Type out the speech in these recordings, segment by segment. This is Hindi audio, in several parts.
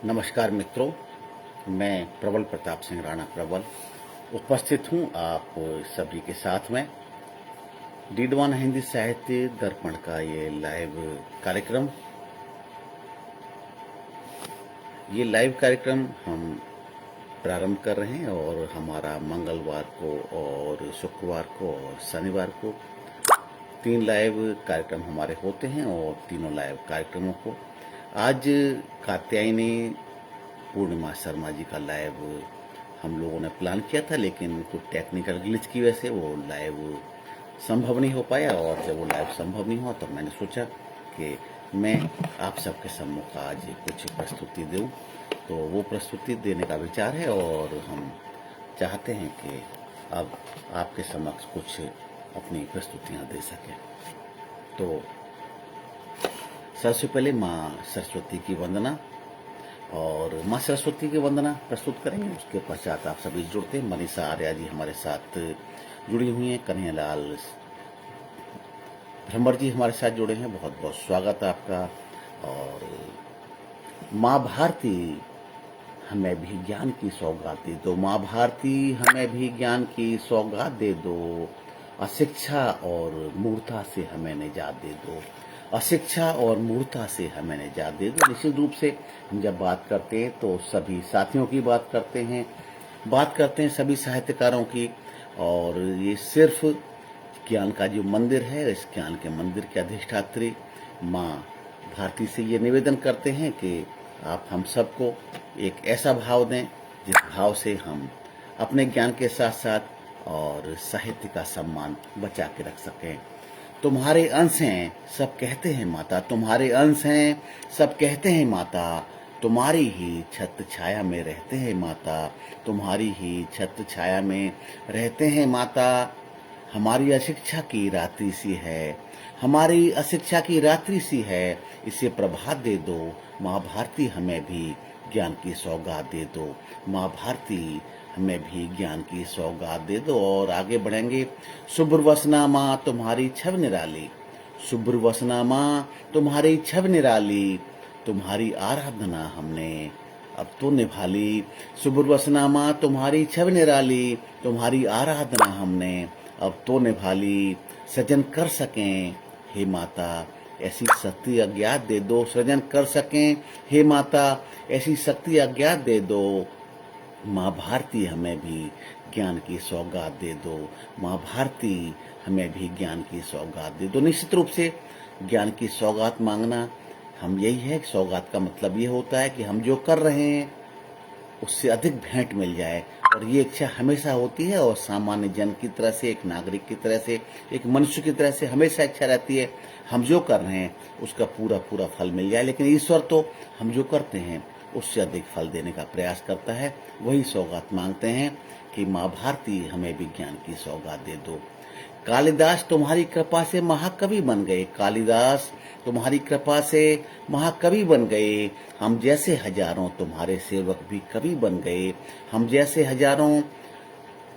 नमस्कार मित्रों, मैं प्रबल प्रताप सिंह राणा प्रबल उपस्थित हूं आप सभी के साथ में डीडवान हिंदी साहित्य दर्पण का ये लाइव कार्यक्रम हम प्रारंभ कर रहे हैं और हमारा मंगलवार को और शुक्रवार को और शनिवार को 3 लाइव कार्यक्रम हमारे होते हैं और तीनों लाइव कार्यक्रमों को आज कात्यायनी पूर्णिमा शर्मा जी का लाइव हम लोगों ने प्लान किया था, लेकिन कुछ टेक्निकल ग्लिच की वजह से वो लाइव संभव नहीं हो पाया। और जब वो लाइव संभव नहीं हुआ तो मैंने सोचा कि मैं आप सबके सम्मुख आज कुछ प्रस्तुति दूं। तो वो प्रस्तुति देने का विचार है और हम चाहते हैं कि अब आपके समक्ष कुछ अपनी प्रस्तुतियां दे सकें। तो सबसे पहले माँ सरस्वती की वंदना और माँ सरस्वती की वंदना प्रस्तुत करेंगे। उसके पश्चात आप सभी जुड़ते हैं। मनीषा आर्या जी हमारे साथ जुड़ी हुई हैं, कन्हैयालाल भ्रमर जी हमारे साथ जुड़े हैं, बहुत बहुत स्वागत है आपका। और माँ भारती हमें भी ज्ञान की सौगात दे दो, माँ भारती हमें भी ज्ञान की सौगात दे दो, अशिक्षा और मूर्खता से हमें निजात दे दो, अशिक्षा और मूर्खता से हमें निजात दे दो। निश्चित रूप से हम जब बात करते हैं तो सभी साथियों की बात करते हैं सभी साहित्यकारों की। और ये सिर्फ ज्ञान का जो मंदिर है, इस ज्ञान के मंदिर के अधिष्ठात्री माँ भारती से ये निवेदन करते हैं कि आप हम सबको एक ऐसा भाव दें जिस भाव से हम अपने ज्ञान के साथ साथ और साहित्य का सम्मान बचा के रख सकें। तुम्हारे अंश हैं सब कहते हैं माता, तुम्हारे अंश हैं सब कहते हैं माता, तुम्हारी ही छत्र छाया में रहते हैं माता, तुम्हारी ही छत्र छाया में रहते हैं माता। हमारी अशिक्षा की रात्रि सी है, हमारी अशिक्षा की रात्रि सी है, इसे प्रभात दे दो, माँ भारती हमें भी ज्ञान की सौगात दे दो, माँ भारती हमें भी ज्ञान की सौगात दे दो। और आगे बढ़ेंगे। शुभ्रवसना माँ तुम्हारी छवि निराली, शुभ्रवसना माँ तुम्हारी छवि निराली, तुम्हारी आराधना हमने अब तो निभा ली। शुभ्रवसना माँ तुम्हारी छवि निराली, तुम्हारी आराधना हमने अब तो निभा ली। सृजन कर सकें हे माता ऐसी शक्ति अज्ञात दे दो, सृजन कर सकें हे माता ऐसी शक्ति अज्ञात दे दो, माँ भारती हमें भी ज्ञान की सौगात दे दो, माँ भारती हमें भी ज्ञान की सौगात दे दो। निश्चित रूप से ज्ञान की सौगात मांगना हम यही है। सौगात का मतलब ये होता है कि हम जो कर रहे हैं उससे अधिक भेंट मिल जाए, और ये इच्छा हमेशा होती है। और सामान्य जन की तरह से, एक नागरिक की तरह से, एक मनुष्य की तरह से हमेशा इच्छा रहती है हम जो कर रहे हैं उसका पूरा पूरा फल मिल जाए। लेकिन ईश्वर तो हम जो करते हैं उससे अधिक फल देने का प्रयास करता है। वही सौगात मांगते हैं कि माँ भारती हमें भी ज्ञान की सौगात दे दो। कालिदास तुम्हारी कृपा से महाकवि बन गए, कालिदास तुम्हारी कृपा से महाकवि बन गए, हम जैसे हजारों तुम्हारे सेवक भी कवि बन गए, हम जैसे हजारों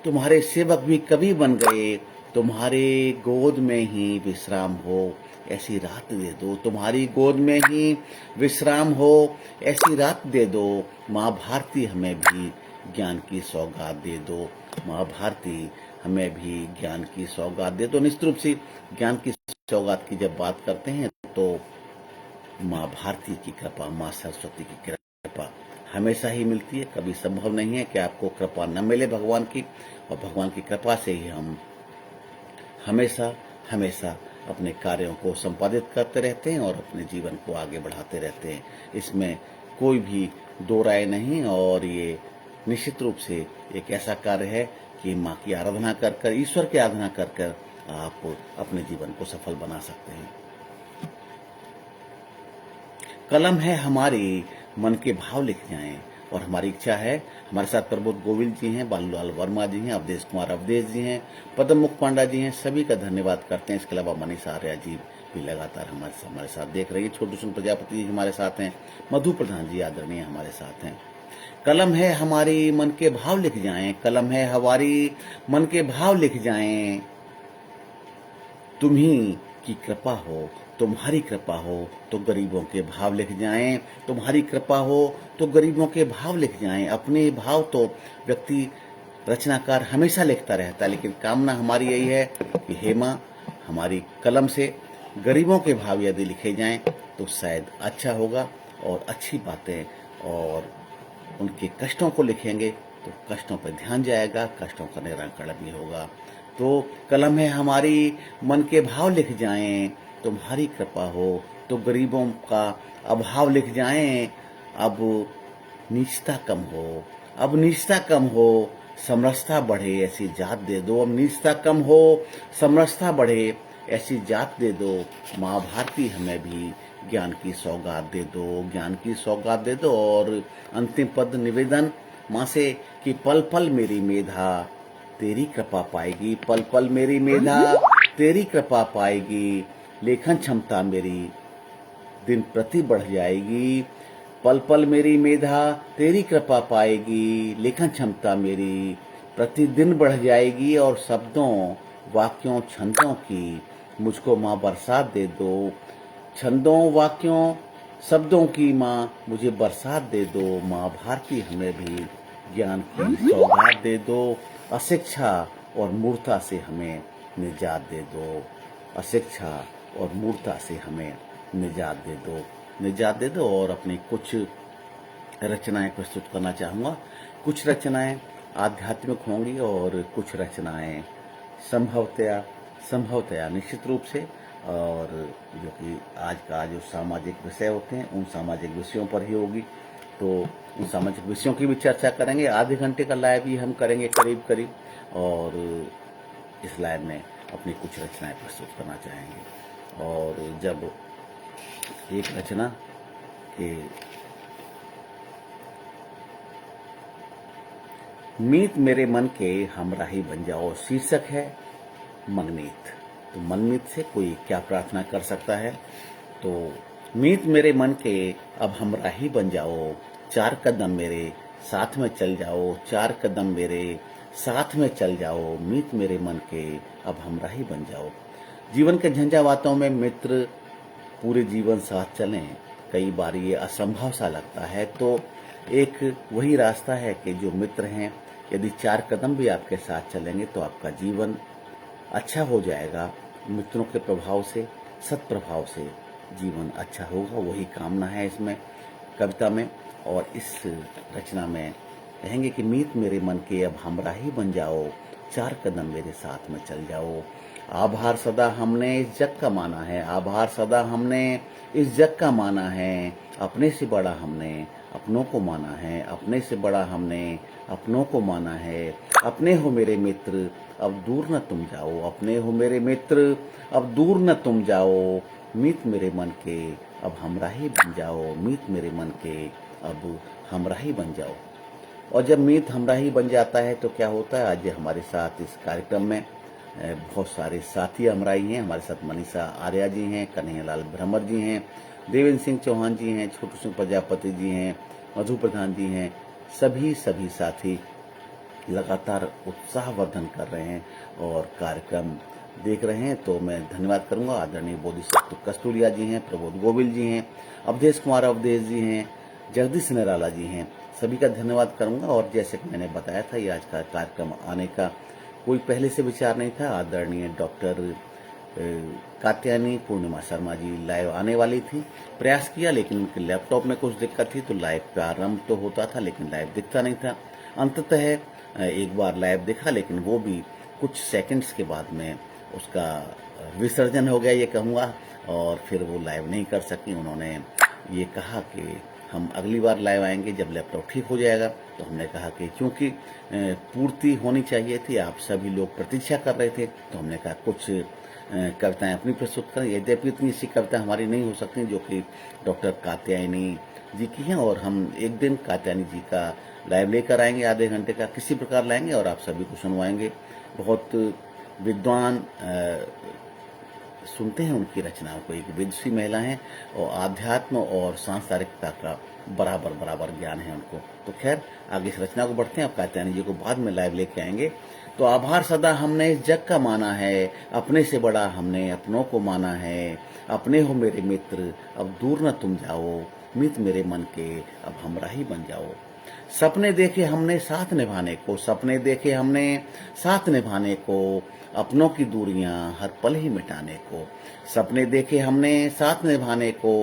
तुम्हारे सेवक भी कवि बन गए। तुम्हारे गोद में ही विश्राम हो ऐसी रात दे दो, तुम्हारी गोद में ही विश्राम हो ऐसी रात दे दो, माँ भारती हमें भी ज्ञान की सौगात दे दो, माँ भारती हमें भी ज्ञान की सौगात दे दो। निश्चित रूप से ज्ञान की सौगात की जब बात करते हैं तो माँ भारती की कृपा, माँ सरस्वती की कृपा हमेशा ही मिलती है। कभी संभव नहीं है कि आपको कृपा न मिले भगवान की, और भगवान की कृपा से ही हम हमेशा हमेशा अपने कार्यों को संपादित करते रहते हैं और अपने जीवन को आगे बढ़ाते रहते हैं। इसमें कोई भी दो राय नहीं। और ये निश्चित रूप से एक ऐसा कार्य है कि माँ की आराधना कर कर, ईश्वर की आराधना कर कर आप अपने जीवन को सफल बना सकते हैं। कलम है हमारी मन के भाव लिख जाएं, और हमारी इच्छा है। हमारे साथ प्रबोध गोविल जी हैं, बालूलाल वर्मा जी हैं, अवधेश कुमार अवधेश जी हैं, पद्म मुख पांडा जी हैं, सभी का धन्यवाद करते हैं। इसके अलावा मनीषा आर्या जी भी लगातार हमारे साथ देख रही है। छोटू सुन प्रजापति जी हमारे साथ हैं, मधु प्रधान जी आदरणीय हमारे साथ हैं। कलम है हमारी मन के भाव लिख जाएं, कलम है हमारी मन के भाव लिख जाएं, तुम्ही आपकी कृपा हो, तुम्हारी कृपा हो तो गरीबों के भाव लिख जाएं, तुम्हारी कृपा हो तो गरीबों के भाव लिख जाएं। अपने भाव तो व्यक्ति रचनाकार हमेशा लिखता रहता है, लेकिन कामना हमारी यही है कि हे माँ, हमारी कलम से गरीबों के भाव यदि लिखे जाएं तो शायद अच्छा होगा और अच्छी बातें, और उनके कष्टों को लिखेंगे तो कष्टों पर ध्यान जाएगा, कष्टों का निराकरण भी होगा। तो कलम है हमारी, मन के भाव लिख जाएं, तुम्हारी कृपा हो तो गरीबों का अभाव लिख जाएं। अब नीचता कम हो, अब नीचता कम हो, समरसता बढ़े ऐसी जात दे दो। अब नीचता कम हो, समरसता बढ़े ऐसी जात दे दो। माँ भारती हमें भी ज्ञान की सौगात दे दो, ज्ञान की सौगात दे दो। और अंतिम पद निवेदन माँ से कि पल पल मेरी मेधा तेरी कृपा पाएगी, पल पल मेरी मेधा तेरी कृपा पाएगी। लेखन क्षमता मेरी दिन प्रति बढ़ जाएगी, पल पल मेरी मेधा तेरी कृपा पाएगी। लेखन क्षमता मेरी प्रतिदिन बढ़ जाएगी, और शब्दों वाक्यों छंदों की मुझको माँ बरसात दे दो। छंदों वाक्यों शब्दों की माँ मुझे बरसात दे दो। माँ भारती हमें भी ज्ञान की सौगात दे दो। अशिक्षा और मूर्खता से हमें निजात दे दो, अशिक्षा और मूर्खता से हमें निजात दे दो, निजात दे दो। और अपनी कुछ रचनाएं प्रस्तुत करना चाहूँगा। कुछ रचनाएं आध्यात्मिक होंगी और कुछ रचनाएं संभवतया निश्चित रूप से, और जो कि आज का जो सामाजिक विषय होते हैं उन सामाजिक विषयों पर ही होगी। तो उन सामाजिक विषयों की भी चर्चा करेंगे। आधे घंटे का लाइव ही हम करेंगे करीब करीब, और इस लाइव में अपनी कुछ रचनाएं प्रस्तुत करना चाहेंगे। और जब एक रचना के मीत मेरे मन के हमराही बन जाओ, शीर्षक है मनमीत। तो मनमीत से कोई क्या प्रार्थना कर सकता है? तो मीत मेरे मन के अब हमराही बन जाओ, चार कदम मेरे साथ में चल जाओ, चार कदम मेरे साथ में चल जाओ। मीत मेरे मन के अब हमराही बन जाओ। जीवन के झंझावातों में मित्र पूरे जीवन साथ चलें, कई बार ये असंभव सा लगता है। तो एक वही रास्ता है कि जो मित्र हैं, यदि चार कदम भी आपके साथ चलेंगे तो आपका जीवन अच्छा हो जाएगा। मित्रों के प्रभाव से, सत्प्रभाव से जीवन अच्छा होगा, वही कामना है इसमें, कविता में। और इस रचना में कहेंगे कि मीत मेरे मन के अब हमराही बन जाओ, चार कदम मेरे साथ में चल जाओ। आभार सदा हमने इस जग का माना है, आभार सदा हमने इस जग का माना है। अपने से बड़ा हमने अपनों को माना है, अपने से बड़ा हमने अपनों को माना है। अपने हो मेरे मित्र अब दूर न तुम जाओ, अपने हो मेरे मित्र अब दूर न तुम जाओ। मीत मेरे मन के अब हमराही बन जाओ, मीत मेरे मन के अब हमराही बन जाओ। और जब मीत हमराही बन जाता है तो क्या होता है? आज हमारे साथ इस कार्यक्रम में बहुत सारे साथी हमराही हैं। हमारे साथ मनीषा आर्या जी हैं, कन्हैयालाल भ्रमर जी हैं, देवेंद्र सिंह चौहान जी हैं, छोटू सिंह प्रजापति जी हैं, मधु प्रधान जी हैं। सभी साथी लगातार उत्साहवर्धन कर रहे हैं और कार्यक्रम देख रहे हैं। तो मैं धन्यवाद करूंगा। आदरणीय बोधिसत्व कस्तूरिया जी हैं, प्रबोध गोविल जी हैं, अवधेश कुमार अवधेश जी हैं, जगदीश निराला जी हैं, सभी का धन्यवाद करूंगा। और जैसे कि मैंने बताया था, ये आज का कार्यक्रम आने का कोई पहले से विचार नहीं था। आदरणीय डॉक्टर कात्यायनी पूर्णिमा शर्मा जी लाइव आने वाली थी, प्रयास किया, लेकिन उनके लैपटॉप में कुछ दिक्कत थी, तो लाइव प्रारंभ तो होता था लेकिन लाइव दिखता नहीं था। अंततः एक बार लाइव दिखा, लेकिन वो भी कुछ सेकंड्स के बाद में उसका विसर्जन हो गया ये कहूँगा, और फिर वो लाइव नहीं कर सकी। उन्होंने ये कहा कि हम अगली बार लाइव आएंगे जब लैपटॉप ठीक हो जाएगा। तो हमने कहा कि क्योंकि पूर्ति होनी चाहिए थी, आप सभी लोग प्रतीक्षा कर रहे थे, तो हमने कहा कुछ कविताएं अपनी प्रस्तुत करें। यद्यपि इतनी सी कविता हमारी नहीं हो सकती जो कि डॉक्टर कात्यायनी जी की हैं, और हम एक दिन कात्यायनी जी का लाइव लेकर आएंगे, आधे घंटे का किसी प्रकार लाएंगे और आप सभी को सुनवाएंगे। बहुत विद्वान सुनते हैं उनकी रचनाओं को। एक विदुषी महिला हैं और आध्यात्म और सांसारिकता का बराबर बराबर ज्ञान है उनको। तो खैर आगे इस रचना को बढ़ते हैं। अब कात्यायनी जी को बाद में लाइव लेके आएंगे। तो आभार सदा हमने इस जग का माना है, अपने से बड़ा हमने अपनों को माना है। अपने हो मेरे मित्र अब दूर न तुम जाओ, मित मेरे मन के अब हमरा ही बन जाओ। सपने देखे हमने साथ निभाने को, सपने देखे हमने साथ निभाने को, अपनों की दूरियां हर पल ही मिटाने को। सपने देखे हमने साथ निभाने को,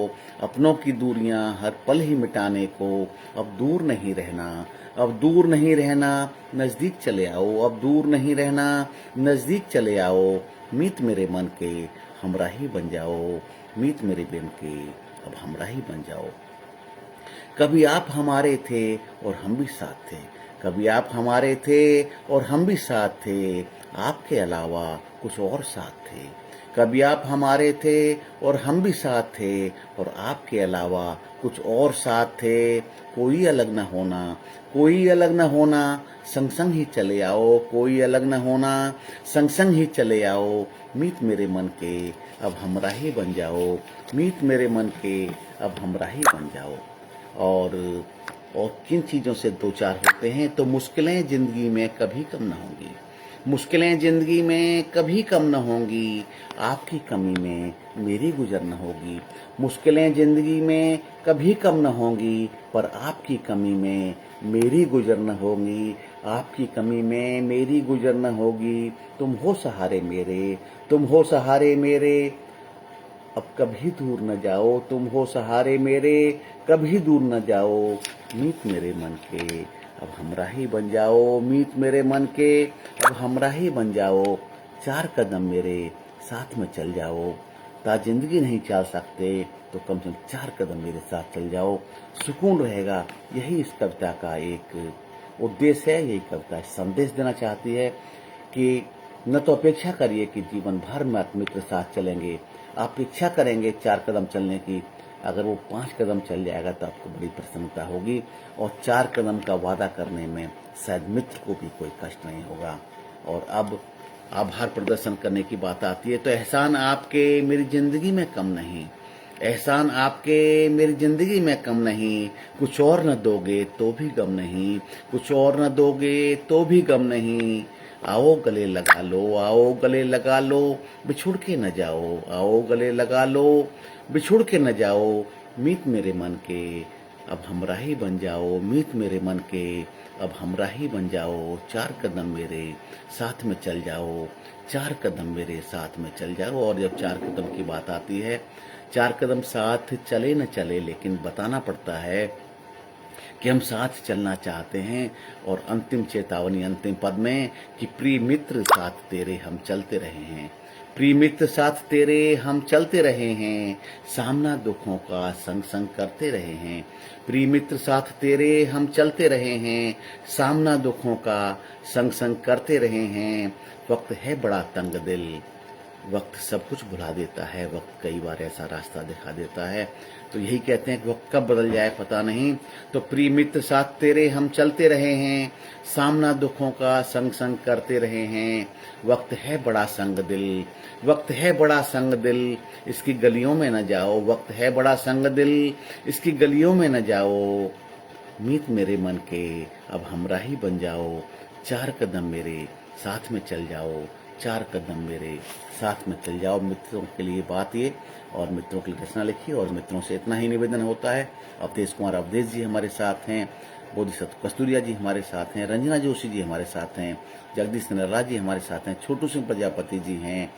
अपनों की दूरियां हर पल ही मिटाने को। अब दूर नहीं रहना, अब दूर नहीं रहना, नजदीक चले आओ। अब दूर नहीं रहना, नजदीक चले आओ। मीत मेरे मन के हमरा ही बन जाओ, मीत मेरे बिन के अब हमरा ही बन जाओ। कभी आप हमारे थे और हम भी साथ थे, कभी आप हमारे थे और हम भी साथ थे, आपके अलावा कुछ और साथ थे। कभी आप हमारे थे और हम भी साथ थे, और आपके अलावा कुछ और साथ थे। कोई अलग न होना, कोई अलग न होना, संग संग ही चले आओ। कोई अलग न होना, संग संग ही चले आओ। मीत मेरे मन के अब हमरा ही बन जाओ, मीत मेरे मन के अब हमरा ही बन जाओ। और किन चीज़ों से दो चार होते हैं, तो मुश्किलें ज़िंदगी में कभी कम न होंगी, मुश्किलें ज़िंदगी में कभी कम न होंगी, आपकी कमी में मेरी गुजर न होगी। मुश्किलें ज़िंदगी में कभी कम न होंगी, पर आपकी कमी में मेरी गुजर न होगी। आपकी कमी में मेरी गुजर न होगी। तुम हो सहारे मेरे, तुम हो सहारे मेरे, अब कभी दूर न जाओ। तुम हो सहारे मेरे, कभी दूर न जाओ। मीत मेरे मन के अब हमरा ही बन जाओ, मीत मेरे मन के अब हमरा ही बन जाओ। चार कदम मेरे साथ में चल जाओ, ता जिंदगी नहीं चल सकते तो कम से कम चार कदम मेरे साथ चल जाओ, सुकून रहेगा। यही इस कविता का एक उद्देश्य है। यही कविता संदेश देना चाहती है कि न तो अपेक्षा करिए कि जीवन भर में आप मित्र साथ चलेंगे, आप अपेक्षा करेंगे 4 कदम चलने की, अगर वो 5 कदम चल जाएगा तो आपको बड़ी प्रसन्नता होगी। और 4 कदम का वादा करने में शायद मित्र को भी कोई कष्ट नहीं होगा। और अब आभार प्रदर्शन करने की बात आती है, तो एहसान आपके मेरी जिंदगी में कम नहीं, एहसान आपके मेरी जिंदगी में कम नहीं। कुछ और न दोगे तो भी गम नहीं, कुछ और न दोगे तो भी गम नहीं। आओ गले लगा लो, आओ गले लगा लो, बिछुड़ के न जाओ। आओ गले लगा लो, बिछुड़ के न जाओ। मीत मेरे मन के अब हमरा ही बन जाओ, मीत मेरे मन के अब हमरा ही बन जाओ। 4 कदम मेरे साथ में चल जाओ, 4 कदम मेरे साथ में चल जाओ। और जब 4 कदम की बात आती है, 4 कदम साथ चले न चले, लेकिन बताना पड़ता है कि हम साथ चलना चाहते हैं। और अंतिम चेतावनी अंतिम पद में कि प्रिय मित्र साथ तेरे हम चलते रहे हैं, प्रिय मित्र साथ तेरे हम चलते रहे हैं, सामना दुखों का संग संग करते रहे हैं। प्रिय मित्र साथ तेरे हम चलते रहे हैं, सामना दुखों का संग संग करते रहे हैं। वक्त है बड़ा तंग दिल, वक्त सब कुछ भुला देता है, वक्त कई बार ऐसा रास्ता दिखा देता है। तो यही कहते हैं कि वक्त कब बदल जाए पता नहीं। तो प्रिय मित्र साथ तेरे हम चलते रहे हैं, सामना दुखों का संग संग करते रहे हैं। वक्त है बड़ा संग दिल, वक्त है बड़ा संग दिल, इसकी गलियों में न जाओ। वक्त है बड़ा संग दिल, इसकी गलियों में न जाओ। मीत मेरे मन के अब हमरा ही बन जाओ, 4 कदम मेरे साथ में चल जाओ, 4 कदम मेरे साथ में चल जाओ। मित्रों के लिए बात ये, और मित्रों के लिए रचना लिखी, और मित्रों से इतना ही निवेदन होता है। अवधेश कुमार अवधेश जी हमारे साथ हैं, बोधिसत्व कस्तूरिया जी हमारे साथ हैं, रंजना जोशी जी हमारे साथ हैं, जगदीश नरराज जी हमारे साथ हैं, छोटू सिंह प्रजापति जी हैं,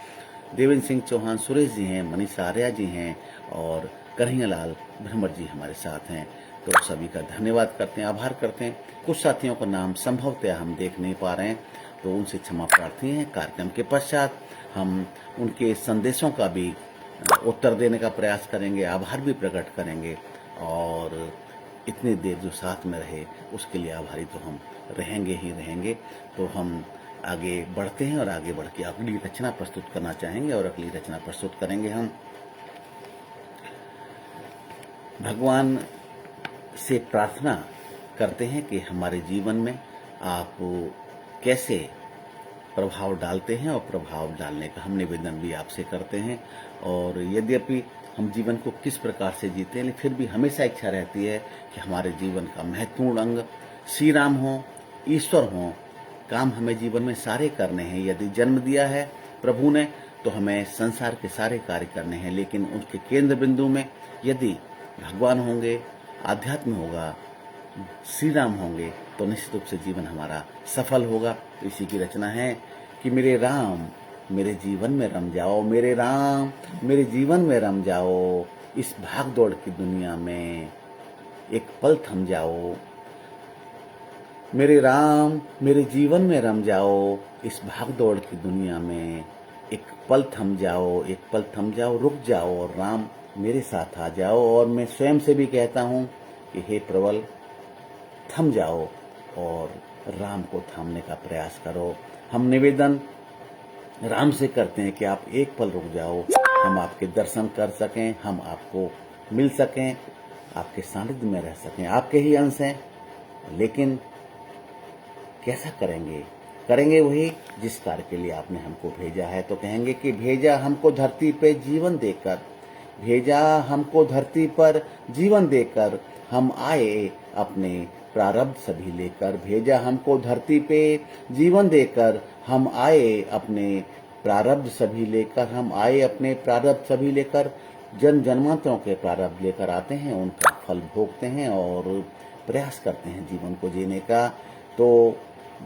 देवेंद्र सिंह चौहान सुरेश जी हैं, मनीषा आर्या जी हैं, और कन्हैयालाल भ्रमर जी हमारे साथ हैं। तो सभी का धन्यवाद करते हैं, आभार करते हैं। कुछ साथियों का नाम संभवतः हम देख नहीं पा रहे हैं, तो उनसे क्षमा प्रार्थी हैं। कार्यक्रम के पश्चात हम उनके संदेशों का भी उत्तर देने का प्रयास करेंगे, आभार भी प्रकट करेंगे, और इतनी देर जो साथ में रहे उसके लिए आभारी तो हम रहेंगे ही रहेंगे। तो हम आगे बढ़ते हैं, और आगे बढ़ के अगली रचना प्रस्तुत करना चाहेंगे, और अगली रचना प्रस्तुत करेंगे हम। भगवान से प्रार्थना करते हैं कि हमारे जीवन में आप कैसे प्रभाव डालते हैं और प्रभाव डालने का हम निवेदन भी आपसे करते हैं। और यद्यपि हम जीवन को किस प्रकार से जीते हैं, लेकिन फिर भी हमेशा इच्छा रहती है कि हमारे जीवन का महत्वपूर्ण अंग श्री राम हो, ईश्वर हो। काम हमें जीवन में सारे करने हैं। यदि जन्म दिया है प्रभु ने तो हमें संसार के सारे कार्य करने हैं, लेकिन उसके केंद्र बिंदु में यदि भगवान होंगे, आध्यात्म होगा, श्री राम होंगे तो निश्चित रूप से जीवन हमारा सफल होगा। तो इसी की रचना है कि मेरे राम मेरे जीवन में रम जाओ, मेरे राम मेरे जीवन में रम जाओ, इस भाग दौड़ की दुनिया में एक पल थम जाओ। मेरे राम मेरे जीवन में रम जाओ, इस भाग दौड़ की दुनिया में एक पल थम जाओ, एक पल थम जाओ, रुक जाओ और राम मेरे साथ आ जाओ। और मैं स्वयं से भी कहता हूँ कि हे प्रबल, थम जाओ और राम को थामने का प्रयास करो। हम निवेदन राम से करते हैं कि आप एक पल रुक जाओ, हम आपके दर्शन कर सकें, हम आपको मिल सकें, आपके सानिध्य में रह सकें। आपके ही अंश हैं, लेकिन कैसा करेंगे? करेंगे वही जिस कार्य के लिए आपने हमको भेजा है। तो कहेंगे कि भेजा हमको धरती पे जीवन देकर, भेजा हमको धरती पर जीवन देकर, हम आए अपने प्रारब्ध सभी लेकर। भेजा हमको धरती पे जीवन देकर, हम आए अपने प्रारब्ध सभी लेकर, हम आए अपने प्रारब्ध सभी लेकर। जन जन्मांतरों के प्रारब्ध लेकर आते हैं, उनका फल भोगते हैं और प्रयास करते हैं जीवन को जीने का। तो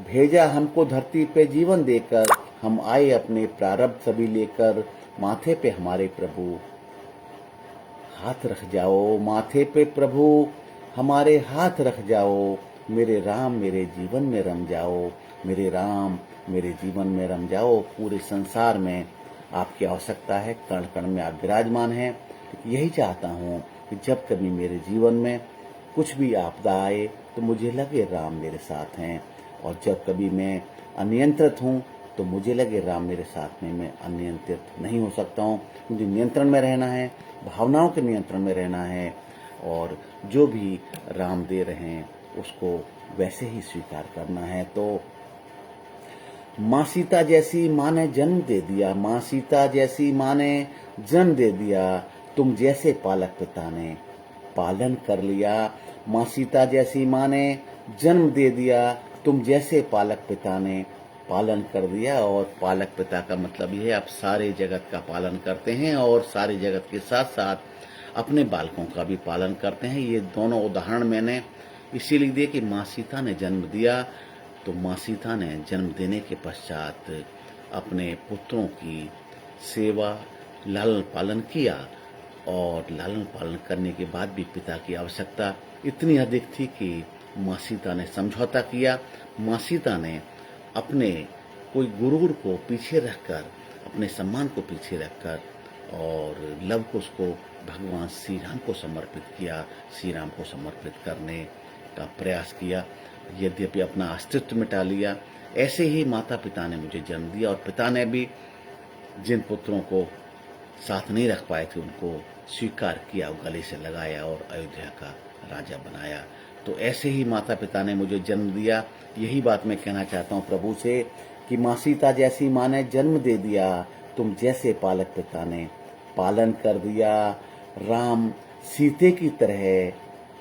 भेजा हमको धरती पे जीवन देकर, हम आए अपने प्रारब्ध सभी लेकर। माथे पे हमारे प्रभु हाथ रख जाओ, माथे पे प्रभु हमारे हाथ रख जाओ। मेरे राम मेरे जीवन में रम जाओ, मेरे राम मेरे जीवन में रम जाओ। पूरे संसार में आपकी आवश्यकता है, कण कण में आप विराजमान हैं। यही चाहता हूँ कि जब कभी मेरे जीवन में कुछ भी आपदा आए तो मुझे लगे राम मेरे साथ हैं, और जब कभी मैं अनियंत्रित हूँ तो मुझे लगे राम मेरे साथ में, मैं अनियंत्रित नहीं हो सकता हूँ। मुझे नियंत्रण में रहना है, भावनाओं के नियंत्रण में रहना है, और जो भी राम दे रहे हैं उसको वैसे ही स्वीकार करना है। तो माँ सीता जैसी माँ ने जन्म दे दिया, माँ सीता जैसी माँ ने जन्म दे दिया, तुम जैसे पालक पिता ने पालन कर लिया। माँ सीता जैसी माँ ने जन्म दे दिया, तुम जैसे पालक पिता ने पालन कर दिया। और पालक पिता का मतलब यह है आप सारे जगत का पालन करते हैं और सारे जगत के साथ साथ अपने बालकों का भी पालन करते हैं। ये दोनों उदाहरण मैंने इसीलिए दिए कि माँ सीता ने जन्म दिया, तो माँ सीता ने जन्म देने के पश्चात अपने पुत्रों की सेवा लालन पालन किया, और लालन पालन करने के बाद भी पिता की आवश्यकता इतनी अधिक थी कि माँ सीता ने समझौता किया। माँ सीता ने अपने कोई गुरूर को पीछे रखकर, अपने सम्मान को पीछे रखकर और लव कुश को भगवान श्री राम को समर्पित किया, श्री राम को समर्पित करने का प्रयास किया। यद्यपि अपना अस्तित्व मिटा लिया। ऐसे ही माता पिता ने मुझे जन्म दिया, और पिता ने भी जिन पुत्रों को साथ नहीं रख पाए थे उनको स्वीकार किया, गले से लगाया और अयोध्या का राजा बनाया। तो ऐसे ही माता पिता ने मुझे जन्म दिया। यही बात मैं कहना चाहता हूँ प्रभु से कि माँ सीता जैसी माँ ने जन्म दे दिया, तुम जैसे पालक पिता ने पालन कर दिया। राम सीते की तरह,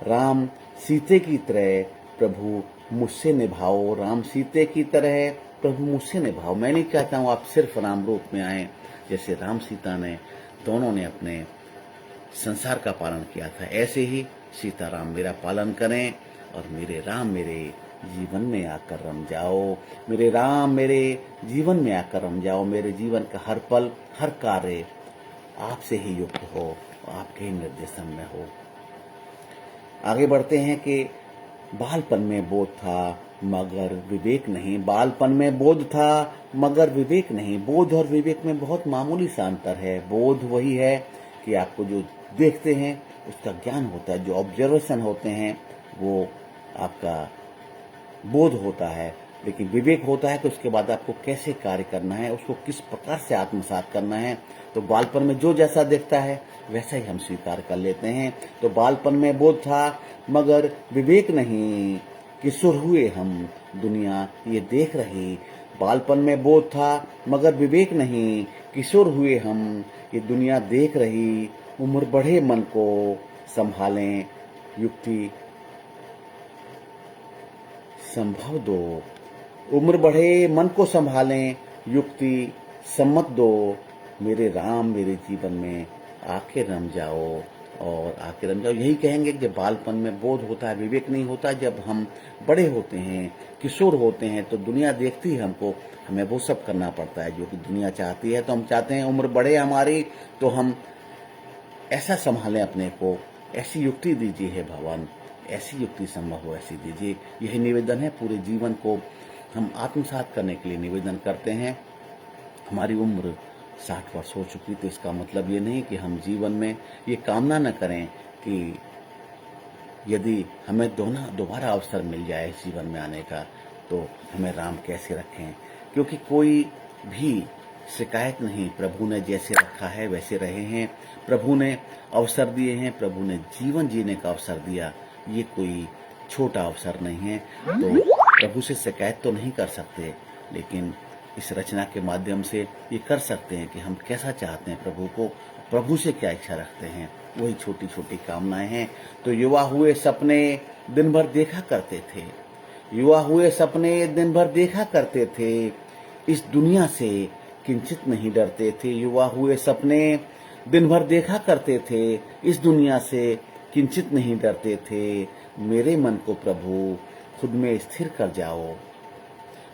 राम सीते की तरह प्रभु मुझसे निभाओ, राम सीते की तरह प्रभु मुझसे निभाओ। मैं नहीं कहता हूँ आप सिर्फ राम रूप में आए, जैसे राम सीता ने दोनों ने अपने संसार का पालन किया था, ऐसे ही सीताराम मेरा पालन करें और मेरे राम मेरे जीवन में आकर रम जाओ। मेरे राम मेरे जीवन में आकर रम जाओ। मेरे जीवन का हर पल हर कार्य आपसे ही युक्त हो, आपके ही निर्देशन में हो। आगे बढ़ते हैं कि बालपन में बोध था मगर विवेक नहीं, बालपन में बोध था मगर विवेक नहीं। बोध और विवेक में बहुत मामूली सा अंतर है। बोध वही है कि आपको जो देखते हैं उसका ज्ञान होता है, जो ऑब्जर्वेशन होते हैं वो आपका बोध होता है, लेकिन विवेक होता है कि उसके बाद आपको कैसे कार्य करना है, उसको किस प्रकार से आत्मसात करना है। तो बालपन में जो जैसा दिखता है वैसा ही हम स्वीकार कर लेते हैं। तो बालपन में बोध था मगर विवेक नहीं, किशोर हुए हम दुनिया ये देख रही, बालपन में बोध था मगर विवेक नहीं, किशोर हुए हम, ये दुनिया देख रही, उम्र बढ़े मन को संभालें, युक्ति संभव दो। उम्र बढ़े मन को संभालें, युक्ति सम्मत दो, मेरे राम मेरे जीवन में आके रम जाओ और आके रम जाओ। यही कहेंगे कि जब बालपन में बोध होता है, विवेक नहीं होता, जब हम बड़े होते हैं, किशोर होते हैं, तो दुनिया देखती है हमको, हमें वो सब करना पड़ता है जो कि दुनिया चाहती है। तो हम चाहते हैं उम्र बढ़े हमारी तो हम ऐसा संभालें अपने को, ऐसी युक्ति दीजिए हे भगवान, ऐसी युक्ति संभव हो ऐसी दीजिए। यही निवेदन है, पूरे जीवन को हम आत्मसात करने के लिए निवेदन करते हैं। हमारी उम्र 60 वर्ष हो चुकी, तो इसका मतलब ये नहीं कि हम जीवन में ये कामना न करें कि यदि हमें दोबारा अवसर मिल जाए इस जीवन में आने का तो हमें राम कैसे रखें, क्योंकि कोई भी शिकायत नहीं, प्रभु ने जैसे रखा है वैसे रहे हैं, प्रभु ने अवसर दिए हैं, प्रभु ने जीवन जीने का अवसर दिया, ये कोई छोटा अवसर नहीं है। तो प्रभु से शिकायत तो नहीं कर सकते, लेकिन इस रचना के माध्यम से ये कर सकते हैं कि हम कैसा चाहते हैं प्रभु को, प्रभु से क्या इच्छा रखते हैं, वही छोटी छोटी कामनाएं हैं। तो युवा हुए सपने दिन भर देखा करते थे, युवा हुए सपने दिन भर देखा करते थे, इस दुनिया से किंचित नहीं डरते थे। युवा हुए सपने दिन भर देखा करते थे, इस दुनिया से किंचित नहीं डरते थे। मेरे मन को प्रभु खुद में स्थिर कर जाओ,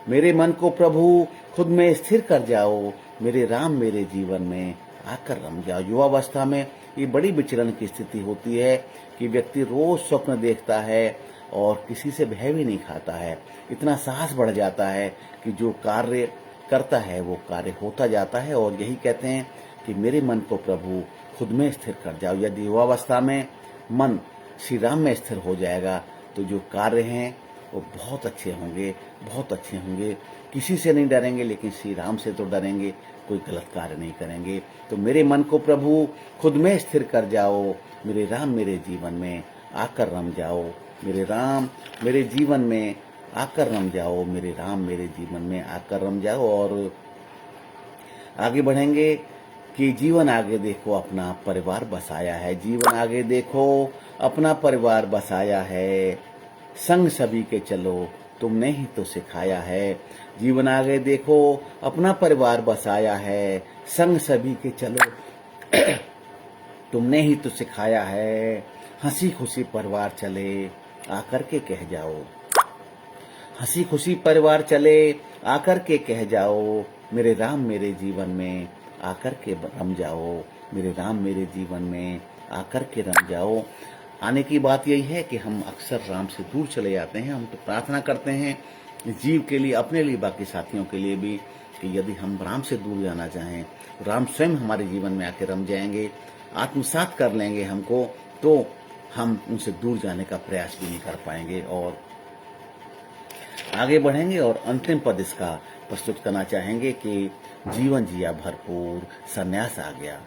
मेरे मन को प्रभु खुद में स्थिर कर जाओ, मेरे राम मेरे जीवन में आकर रम जाओ। युवावस्था में ये बड़ी विचलन की स्थिति होती है कि व्यक्ति रोज स्वप्न देखता है और किसी से भय भी नहीं खाता है। इतना साहस बढ़ जाता है कि जो कार्य करता है वो कार्य होता जाता है। और यही कहते हैं कि मेरे मन को प्रभु खुद में स्थिर कर जाओ। यदि युवावस्था में मन श्री राम में स्थिर हो जाएगा तो जो कार्य हैं वो बहुत अच्छे होंगे, बहुत अच्छे होंगे। किसी से नहीं डरेंगे, लेकिन श्री राम से तो डरेंगे, कोई गलत कार्य नहीं करेंगे। तो मेरे मन को प्रभु खुद में स्थिर कर जाओ, मेरे राम मेरे जीवन में आकर रम जाओ, मेरे राम मेरे जीवन में आकर रम जाओ, मेरे राम मेरे जीवन में आकर रम जाओ। और आगे बढ़ेंगे कि जीवन आगे देखो अपना परिवार बसाया है, जीवन आगे देखो अपना परिवार बसाया है, संग सभी के चलो तुमने ही तो सिखाया है। जीवन आगे देखो अपना परिवार बसाया है, संग सभी के चलो तुमने ही तो सिखाया है। हंसी खुशी परिवार चले आकर के कह जाओ, हंसी खुशी परिवार चले आकर के कह जाओ, मेरे राम मेरे जीवन में आकर के रम जाओ, मेरे राम मेरे जीवन में आकर के रम जाओ। आने की बात यही है कि हम अक्सर राम से दूर चले जाते हैं। हम तो प्रार्थना करते हैं जीव के लिए, अपने लिए, बाकी साथियों के लिए भी, कि यदि हम राम से दूर जाना चाहें, राम स्वयं हमारे जीवन में आके रम जाएंगे, आत्मसात कर लेंगे हमको, तो हम उनसे दूर जाने का प्रयास भी नहीं कर पाएंगे। और आगे बढ़ेंगे और अंतिम पद इसका प्रस्तुत करना चाहेंगे कि जीवन जिया भरपूर, संन्यास आ गया।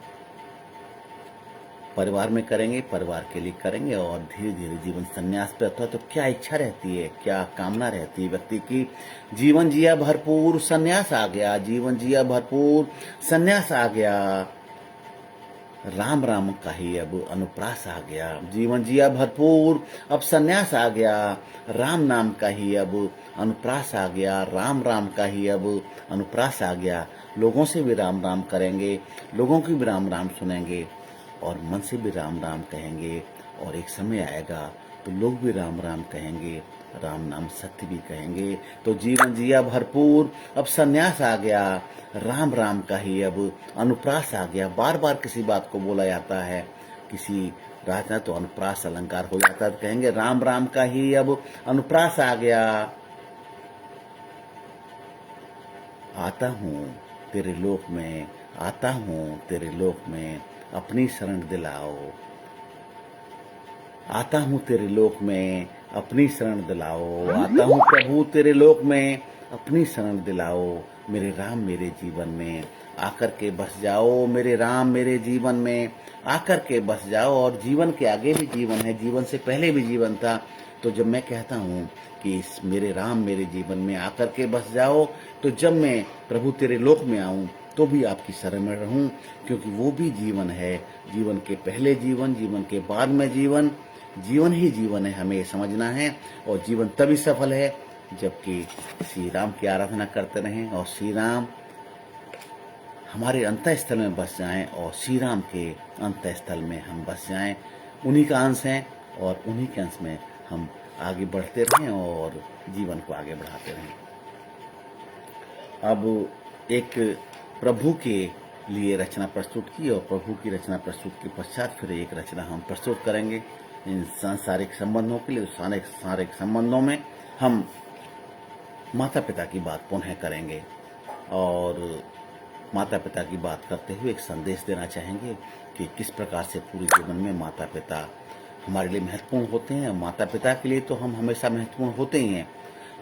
परिवार में करेंगे, परिवार के लिए करेंगे और धीरे धीरे जीवन संन्यास पे आता है। तो क्या इच्छा रहती है, क्या कामना रहती है व्यक्ति की? जीवन जिया भरपूर, संन्यास आ गया, जीवन जिया भरपूर, संन्यास आ गया, राम राम का ही अब अनुप्रास आ गया। जीवन जिया भरपूर, अब संन्यास आ गया, राम नाम का ही अब अनुप्रास आ गया, राम राम का ही अब अनुप्रास आ गया। लोगों से भी राम राम करेंगे, लोगों की भी राम राम सुनेंगे और मन से भी राम राम कहेंगे। और एक समय आएगा तो लोग भी राम राम कहेंगे, राम नाम सत्य भी कहेंगे। तो जीवन जिया भरपूर, अब संन्यास आ गया, राम राम का ही अब अनुप्रास आ गया। बार बार किसी बात को बोला जाता है, किसी रात तो अनुप्रास अलंकार हो जाता है, तो कहेंगे राम राम का ही अब अनुप्रास आ गया। आता हूँ तेरे लोक में, आता हूँ तेरे लोक में, अपनी शरण दिलाओ। आता हूँ तेरे लोक में, अपनी शरण दिलाओ। आता हूँ प्रभु तेरे लोक में, अपनी शरण दिलाओ। मेरे राम मेरे जीवन में आकर के बस जाओ, मेरे राम मेरे जीवन में आकर के बस जाओ। और जीवन के आगे भी जीवन है, जीवन से पहले भी जीवन था, तो जब मैं कहता हूँ कि इस मेरे राम मेरे जीवन में आकर के बस जाओ, तो जब मैं प्रभु तेरे लोक में आऊँ तो भी आपकी शरण में रहूं, क्योंकि वो भी जीवन है। जीवन के पहले जीवन, जीवन के बाद में जीवन, जीवन ही जीवन है, हमें ये समझना है। और जीवन तभी सफल है जबकि श्री राम की आराधना करते रहें और श्री राम हमारे अंतःस्थल में बस जाएं और श्री राम के अंतःस्थल में हम बस जाएं। उन्हीं का अंश हैं और उन्हीं के अंश में हम आगे बढ़ते रहें और जीवन को आगे बढ़ाते रहें। अब एक प्रभु के लिए रचना प्रस्तुत की और प्रभु की रचना प्रस्तुत के पश्चात फिर एक रचना हम प्रस्तुत करेंगे इन सांसारिक संबंधों के लिए। सांसारिक संबंधों में हम माता पिता की बात पुनः करेंगे और माता पिता की बात करते हुए एक संदेश देना चाहेंगे कि किस प्रकार से पूरे जीवन में माता पिता हमारे लिए महत्वपूर्ण होते हैं। माता पिता के लिए तो हम हमेशा महत्वपूर्ण होते ही हैं,